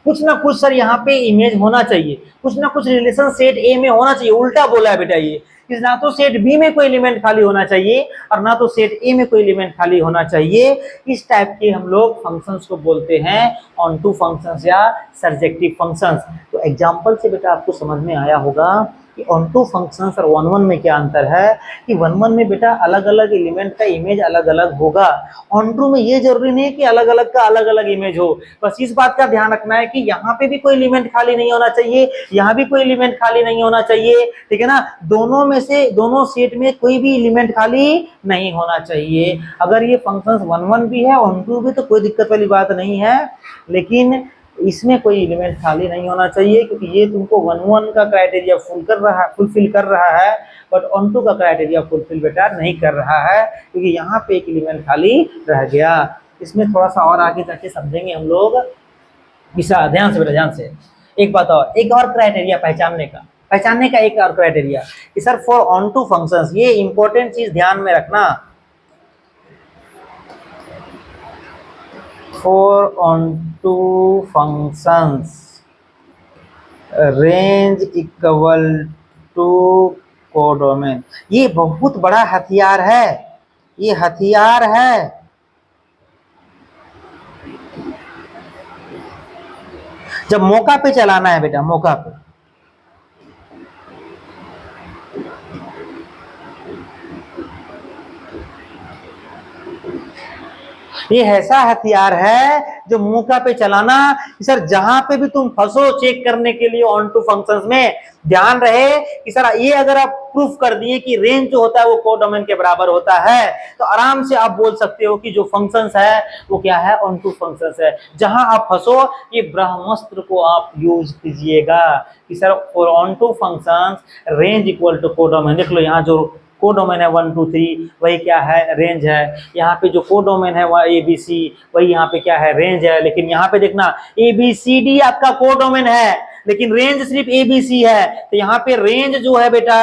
कुछ सर यहाँ पे इमेज होना चाहिए, कुछ ना कुछ रिलेशन सेट ए में होना चाहिए। उल्टा बोला है बेटा ये, कि ना तो सेट बी में कोई एलिमेंट खाली होना चाहिए और ना तो सेट ए में कोई एलिमेंट खाली होना चाहिए। इस टाइप के हम लोग फंक्शंस को बोलते हैं ऑन टू फंक्शंस या सर्जेक्टिव फंक्शंस। तो एग्जांपल से बेटा आपको समझ में आया होगा कि ऑन टू फंक्शंस और 1 1 में क्या अंतर है, कि 1 1 में बेटा अलग अलग एलिमेंट का इमेज अलग अलग होगा, ऑन टू में ये जरूरी नहीं है कि अलग अलग का अलग अलग इमेज हो। बस इस बात का ध्यान रखना है कि यहाँ पे भी कोई एलिमेंट खाली नहीं होना चाहिए, यहाँ भी कोई एलिमेंट खाली नहीं होना चाहिए, ठीक है ना। दोनों में से, दोनों सेट में कोई भी एलिमेंट खाली नहीं होना चाहिए। अगर ये फंक्शंस 1 1 भी है, ऑन टू भी, तो कोई दिक्कत वाली बात नहीं है, लेकिन इसमें कोई एलिमेंट खाली नहीं होना चाहिए, क्योंकि ये तुमको 1 1 का क्राइटेरिया फुलफिल कर रहा है, बट ऑन टू का क्राइटेरिया फुलफिल बेटा नहीं कर रहा है, क्योंकि यहाँ पे एक एलिमेंट खाली रह गया। इसमें थोड़ा सा और आगे जाके समझेंगे हम लोग, विशा ध्यान से बेटा, ध्यान से। एक बात और, एक और क्राइटेरिया पहचानने का एक और क्राइटेरिया कि sir for onto functions, ये इंपॉर्टेंट चीज ध्यान में रखना, for on two functions range equal to codomain. ये बहुत बड़ा हथियार है, ये हथियार है। जब मौका पे चलाना है बेटा, मौका पे, ये ऐसा हथियार है जो मौका पे चलाना। सर जहां पे भी तुम फंसो चेक करने के लिए ऑन टू फंक्शंस में, ध्यान रहे कि सर ये अगर आप प्रूफ कर दिए कि रेंज जो होता है वो कोडोमेन के बराबर होता है, तो आराम से आप बोल सकते हो कि जो फंक्शंस है वो क्या है, ऑन टू फंक्शंस है। जहां आप फंसो, ये ब्रह्मास्त्र को आप यूज कीजिएगा कि sir for onto functions range equal to codomain. देख लो यहाँ जो कोडोमेन है 1 2 3, वही क्या है, रेंज है। यहाँ पे जो कोडोमेन है वह ABC, वही यहाँ पे क्या है, रेंज है। लेकिन यहाँ पे देखना ABCD आपका कोडोमेन है, लेकिन रेंज सिर्फ ABC है। तो यहाँ पे रेंज जो है बेटा,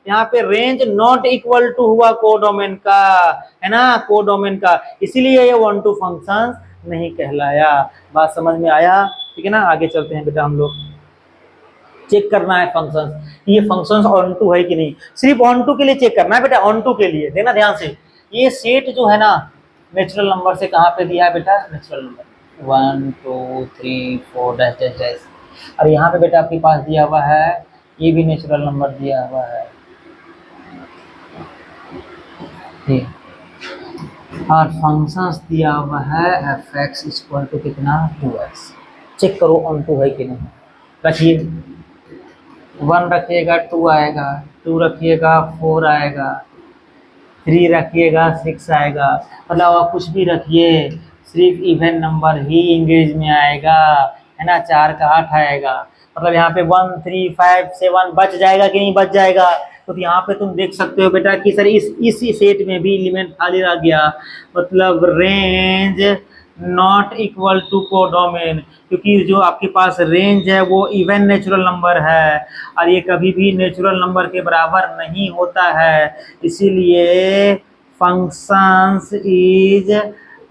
यहाँ पे रेंज नॉट इक्वल टू हुआ कोडोमेन का, है ना, कोडोमेन का, इसीलिए ये 1 2 फंक्शन नहीं कहलाया। बात समझ में आया, ठीक है ना। आगे चलते हैं बेटा हम लोग। चेक करना है फंक्शंस, ये फंक्शंस ऑन टू है कि नहीं, सिर्फ ऑन टू के लिए चेक करना है बेटा, ऑन टू के लिए देना ध्यान से। ये सेट जो है ना नेचुरल नंबर से कहाँ पे दिया है बेटा, natural number 1 2 3 4 dash dash dash, और यहाँ पे बेटा आपके पास दिया हुआ है ये भी नेचुरल नंबर दिया हुआ है ठीक, और फंक्शंस दिया हुआ है एफ एक्स इक्वल टू कितना 2x, चेक करो ऑन टू है कि नहीं। रखिए 1 रखिएगा 2 आएगा, 2 रखिएगा 4 आएगा, 3 रखिएगा 6 आएगा, मतलब आप कुछ भी रखिए सिर्फ इवन नंबर ही इंग्लिश में आएगा, है ना, 4 का 8 आएगा, मतलब यहाँ पे 1 3 5 7 बच जाएगा कि नहीं बच जाएगा। तो यहाँ पे तुम देख सकते हो बेटा कि सर इस सेट में भी एलिमेंट खाली रह गया, मतलब range not equal to codomain, क्योंकि जो आपके पास रेंज है वो इवन नेचुरल नंबर है और ये कभी भी नेचुरल नंबर के बराबर नहीं होता है, इसीलिए functions is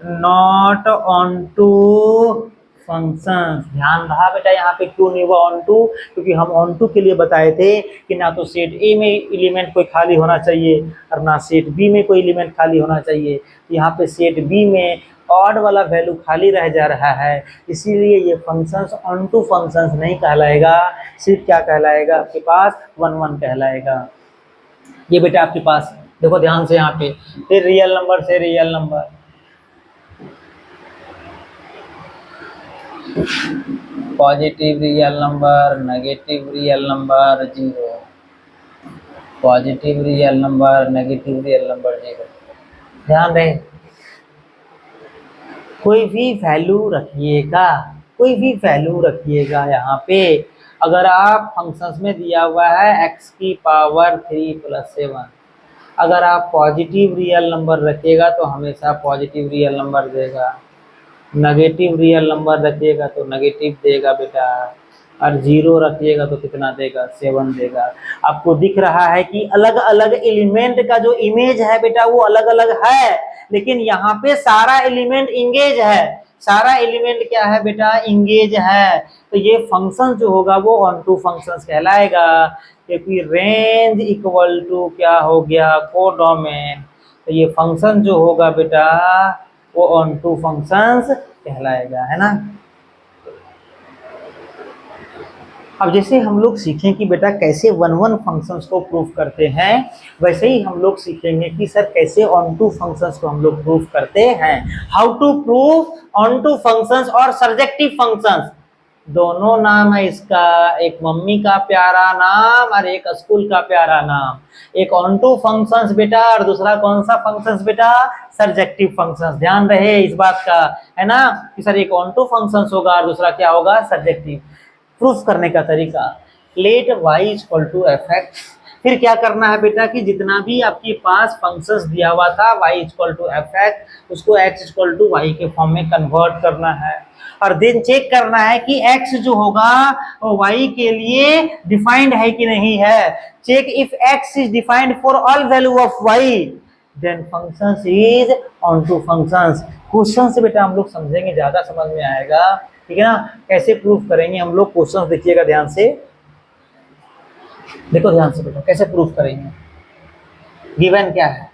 not onto functions. ध्यान रहा बेटा यहाँ पे क्यों नहीं हुआ ऑन टू, क्योंकि हम ऑन टू के लिए बताए थे कि ना तो सेट ए में एलिमेंट कोई खाली होना चाहिए और ना सेट बी में कोई एलिमेंट खाली होना चाहिए, यहाँ पे सेट बी में ऑड वाला वैल्यू खाली रह जा रहा है, इसीलिए ये फंक्शंस ऑन टू फंक्शंस नहीं कहलाएगा, सिर्फ क्या कहलाएगा आपके पास 1 1 कहलाएगा। ये बेटा आपके पास देखो ध्यान से यहाँ पे, फिर रियल नंबर से real number, positive real number, negative real number 0, positive real number, negative real number 0। ध्यान रहे कोई भी वैल्यू रखिएगा, कोई भी वैल्यू रखिएगा यहाँ पे, अगर आप फंक्शंस में दिया हुआ है x की पावर 3 + 7, अगर आप पॉजिटिव रियल नंबर रखिएगा तो हमेशा पॉजिटिव रियल नंबर देगा, नेगेटिव रियल नंबर रखिएगा तो नेगेटिव देगा बेटा, और 0 रखिएगा तो कितना देगा 7 देगा। आपको दिख रहा है कि अलग अलग एलिमेंट का जो इमेज है बेटा वो अलग अलग है, लेकिन यहाँ पे सारा एलिमेंट इंगेज है, सारा एलिमेंट क्या है बेटा इंगेज है, तो ये फंक्शन जो होगा वो ऑन टू फंक्शंस कहलाएगा, क्योंकि रेंज इक्वल टू क्या हो गया कोडोमेन, तो ये फंक्शन जो होगा बेटा वो ऑन टू फंक्शंस कहलाएगा, है ना। अब जैसे हम लोग सीखें कि बेटा कैसे 1 1 फंक्शंस को प्रूव करते हैं, वैसे ही हम लोग सीखेंगे कि सर कैसे ऑन टू फंक्शंस को हम लोग प्रूव करते हैं, how to prove onto functions और सर्जेक्टिव फंक्शंस, दोनों नाम है इसका, एक मम्मी का प्यारा नाम और एक स्कूल का प्यारा नाम, एक ऑन टू फंक्शंस बेटा और दूसरा कौन सा फंक्शंस बेटा सर्जेक्टिव फंक्शंस। ध्यान रहे इस बात का, है ना, कि सर एक ऑन टू फंक्शंस होगा और दूसरा क्या होगा सर्जेक्टिव। प्रूफ करने का तरीका, let y equal to f x, फिर क्या करना है बेटा कि जितना भी आपके पास फंक्शंस दिया हुआ था y equal to f x उसको x इक्वल टू वाई के फॉर्म में कन्वर्ट करना है, और देन चेक करना है कि x जो होगा वो y के लिए डिफाइंड है कि नहीं है, check if x is defined for all value of y then functions is onto functions. Question से बेटा हम लोग समझेंगे, ज्यादा समझ में आएगा, ठीक है ना। कैसे प्रूफ करेंगे हम लोग, क्वेश्चन देखिएगा ध्यान से, देखो ध्यान से बेटा कैसे प्रूफ करेंगे। गिवन क्या है,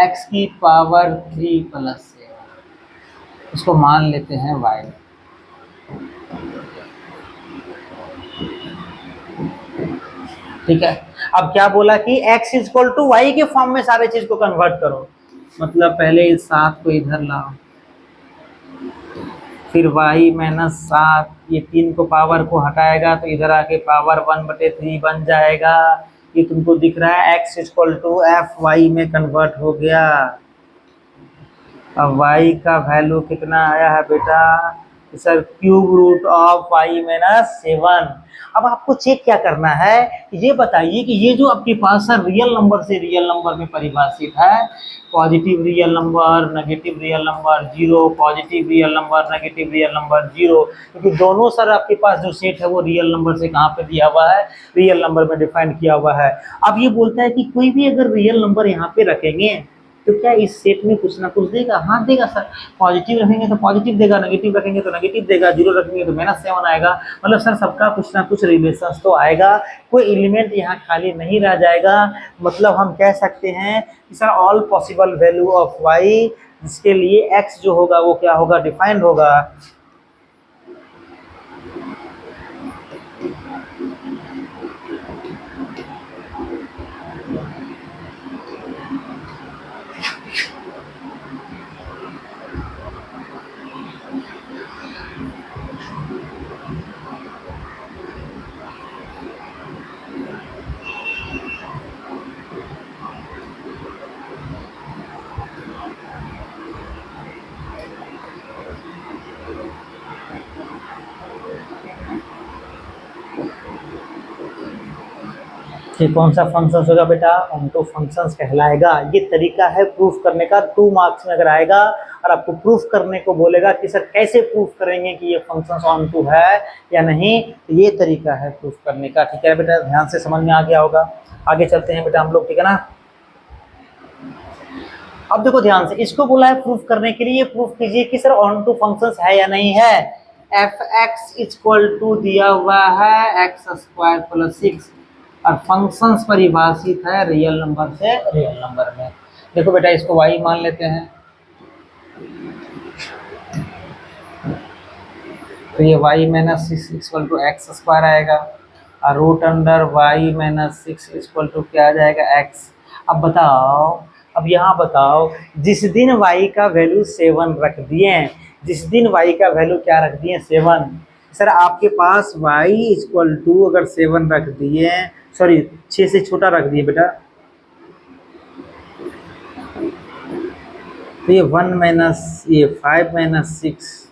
x की पावर 3 + 7, इसको मान लेते हैं y, ठीक है। अब क्या बोला कि x इक्वल टू वाई के फॉर्म में सारे चीज को कन्वर्ट करो, मतलब पहले इस 7 को इधर लाओ, फिर y - 7, ये 3 को पावर को हटाएगा तो इधर आके पावर 1/3 बन जाएगा, ये तुमको दिख रहा है x equal to f y में कन्वर्ट हो गया। अब y का वैल्यू कितना आया है बेटा sir cube root of y - 7। अब आपको चेक क्या करना है, ये बताइए कि ये जो आपके पास सर रियल नंबर से रियल नंबर में परिभाषित है, positive real number negative real number 0, positive real number negative real number 0, क्योंकि दोनों सर आपके पास जो सेट है वो रियल नंबर से कहाँ पे दिया हुआ है, रियल नंबर में डिफाइन किया हुआ है। अब ये बोलता है कि कोई भी अगर रियल नंबर यहाँ पे रखेंगे तो क्या इस सेट में कुछ ना कुछ देगा? हाँ देगा सर। पॉजिटिव रखेंगे तो पॉजिटिव देगा, नेगेटिव रखेंगे तो नेगेटिव देगा, जीरो रखेंगे तो -7 आएगा। मतलब सर सबका कुछ ना कुछ रिलेशन तो आएगा, कोई एलिमेंट यहाँ खाली नहीं रह जाएगा। मतलब हम कह सकते हैं कि sir all possible value of y, जिसके लिए एक्स जो होगा वो क्या होगा? डिफाइंड होगा। ये कौन सा फंक्शन होगा बेटा? ऑनटू फंक्शंस कहलाएगा। ये तरीका है प्रूफ करने का। 2 मार्क्स में अगर आएगा और आपको प्रूफ करने को बोलेगा कि सर कैसे प्रूफ करेंगे कि ये फंक्शंस ऑनटू है या नहीं, तो ये तरीका है प्रूफ करने का। ठीक है बेटा, ध्यान से समझ में आ गया होगा। आगे चलते हैं बेटा हम लोग, ठीक है ना। अब देखो ध्यान से, इसको बोला है प्रूफ करने के लिए, प्रूफ कीजिए कि सर ऑनटू फंक्शंस है या नहीं है। एफ एक्स इक्वल टू दिया हुआ है x² + 6 और फंक्शंस परिभाषित है रियल नंबर से रियल नंबर में। देखो बेटा इसको y मान लेते हैं, तो ये y - 6 = x² आएगा और √y - 6 = क्या आ जाएगा? x। अब बताओ, अब यहाँ बताओ, जिस दिन y का वैल्यू 7 रख दिए, जिस दिन y का वैल्यू क्या रख दिए? 7। सर आपके पास y = अगर 7 रख दिए, सॉरी 6 से छोटा रख दिए बेटा, तो ये 1 - ये 5 - 6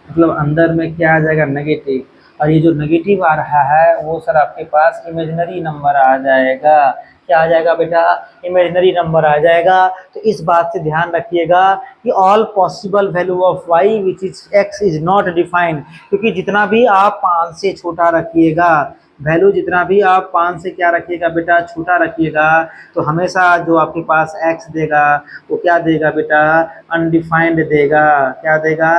मतलब अंदर में क्या आ जाएगा? नेगेटिव। और ये जो नेगेटिव आ रहा है वो सर आपके पास इमेजिनरी नंबर आ जाएगा। क्या आ जाएगा बेटा? इमेजिनरी नंबर आ जाएगा। तो इस बात से ध्यान रखिएगा कि all possible value of y which is x is not defined, क्योंकि जितना भी आप 5 से छोटा रखिएगा वैल्यू, जितना भी आप 5 से क्या रखिएगा बेटा? छोटा रखिएगा, तो हमेशा जो आपके पास x देगा वो क्या देगा बेटा? अनडिफाइंड देगा। क्या देगा?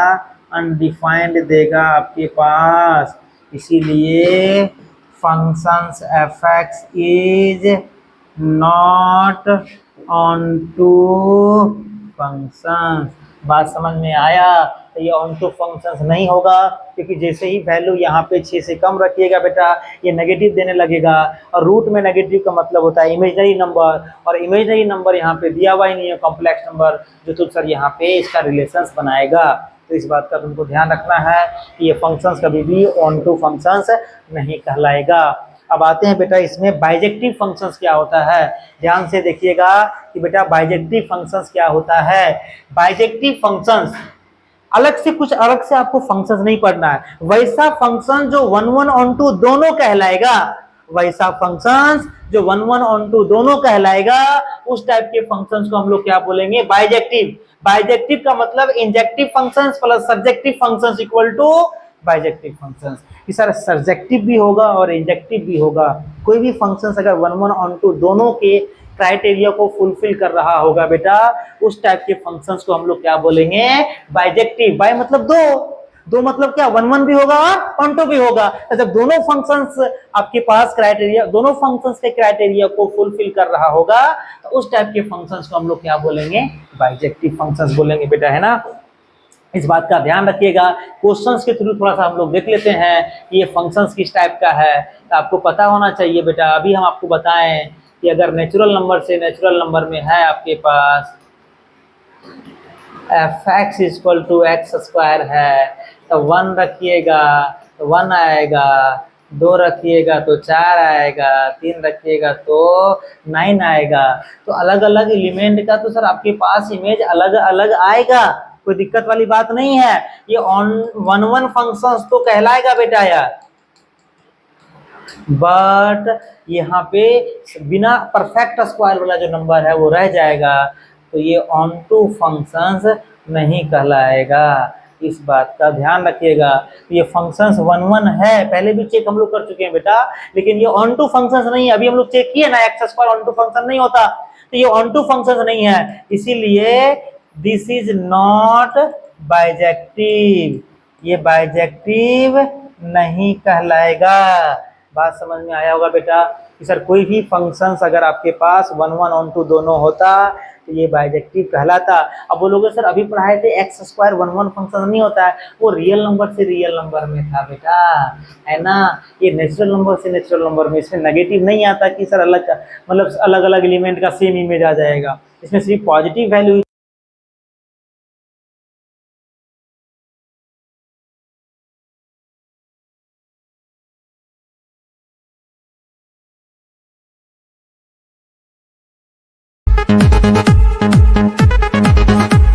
अनडिफाइंड देगा आपके पास। इसीलिए functions F x is not onto functions. बात समझ में आया? तो ये ऑनटू फंक्शंस नहीं होगा, क्योंकि जैसे ही वैल्यू यहाँ पे 6 से कम रखिएगा बेटा, ये नेगेटिव देने लगेगा। और रूट में नेगेटिव का मतलब होता है इमेजिनरी नंबर, और इमेजिनरी नंबर यहाँ पे दिया हुआ ही नहीं है, कॉम्प्लेक्स नंबर, जो तो सर यहाँ पे इसका रिलेशंस बनाएगा। तो इस बात का तुमको ध्यान रखना है कि ये फंक्शंस कभी भी ऑनटू फंक्शंस नहीं कहलाएगा। अब आते हैं बेटा इसमें बाइजेक्टिव फंक्शंस क्या होता है। ध्यान से देखिएगा कि बेटा बाइजेक्टिव फंक्शंस क्या होता है। बाइजेक्टिव फंक्शंस अलग से, कुछ अलग से आपको फंक्शंस नहीं पढ़ना है, वैसा फंक्शन जो 1 1 ऑनटू दोनों कहलाएगा, वैसा फंक्शंस जो 1 1 ऑनटू दोनों कहलाएगा, उस टाइप के फंक्शंस को हम लोग क्या बोलेंगे? बाइजेक्टिव। बाइजेक्टिव का मतलब injective functions plus subjective functions equal to bijective functions. कि सर सब्जेक्टिव भी होगा और इंजेक्टिव भी होगा। कोई भी फंक्शंस अगर 1 1 ऑनटू दोनों के क्राइटेरिया को फुलफिल कर रहा होगा बेटा, उस टाइप के फंक्शंस को हम लोग क्या बोलेंगे? बाइजेक्टिव। बाय मतलब दो, दो मतलब क्या? 1 1 भी होगा और ऑनटू भी होगा। तो जब दोनों फंक्शंस आपके पास क्राइटेरिया, दोनों फंक्शंस के क्राइटेरिया को फुलफिल कर रहा होगा, तो उस टाइप के फंक्शंस को हम लोग क्या बोलेंगे? बाइजेक्टिव फंक्शंस बोलेंगे बेटा, है ना। इस बात का ध्यान रखिएगा। क्वेश्चंस के थ्रू थोड़ा सा हम लोग देख लेते हैं कि ये फंक्शंस किस टाइप का है, तो आपको पता होना चाहिए बेटा। अभी हम आपको बताएं कि अगर नेचुरल नंबर से नेचुरल नंबर में है आपके पास f x equal to x² है, तो 1 रखिएगा तो 1 आएगा, 2 रखिएगा तो 4 आएगा, 3 रखिएगा तो 9 आएगा। तो अलग अलग एलिमेंट का तो सर आपके पास इमेज अलग अलग आएगा, कोई दिक्कत वाली बात नहीं है। ये ऑन 1 1 फंक्शंस तो कहलाएगा बेटा यार, बट यहाँ पे बिना परफेक्ट स्क्वायर वाला जो नंबर है वो रह जाएगा, तो ये ऑनटू फंक्शंस नहीं कहलाएगा। इस बात का ध्यान रखिएगा। ये फंक्शंस 1 1 है, पहले भी चेक हम लोग कर चुके हैं बेटा, लेकिन ये ऑनटू फंक्शंस नहीं है। अभी हम लोग चेक किए ना, x² ऑनटू फंक्शन नहीं होता। तो ये ऑन टू फंक्शन नहीं है, इसीलिए दिस इज नॉट बाइजेक्टिव, ये बाइजेक्टिव नहीं कहलाएगा। बात समझ में आया होगा बेटा कि सर कोई भी फंक्शंस अगर आपके पास वन वन ऑन टू दोनों होता तो ये बाइजेक्टिव कहलाता। अब बोलोगे सर अभी पढ़ाए थे x square one one function नहीं होता है, वो रियल नंबर से रियल नंबर में था बेटा, है ना। ये नेचुरल नंबर से नेचुरल नंबर में, इसमें नेगेटिव नहीं आता कि सर अलग मतलब अलग अलग एलिमेंट का सेम इमेज आ जाएगा, इसमें सिर्फ पॉजिटिव वैल्यू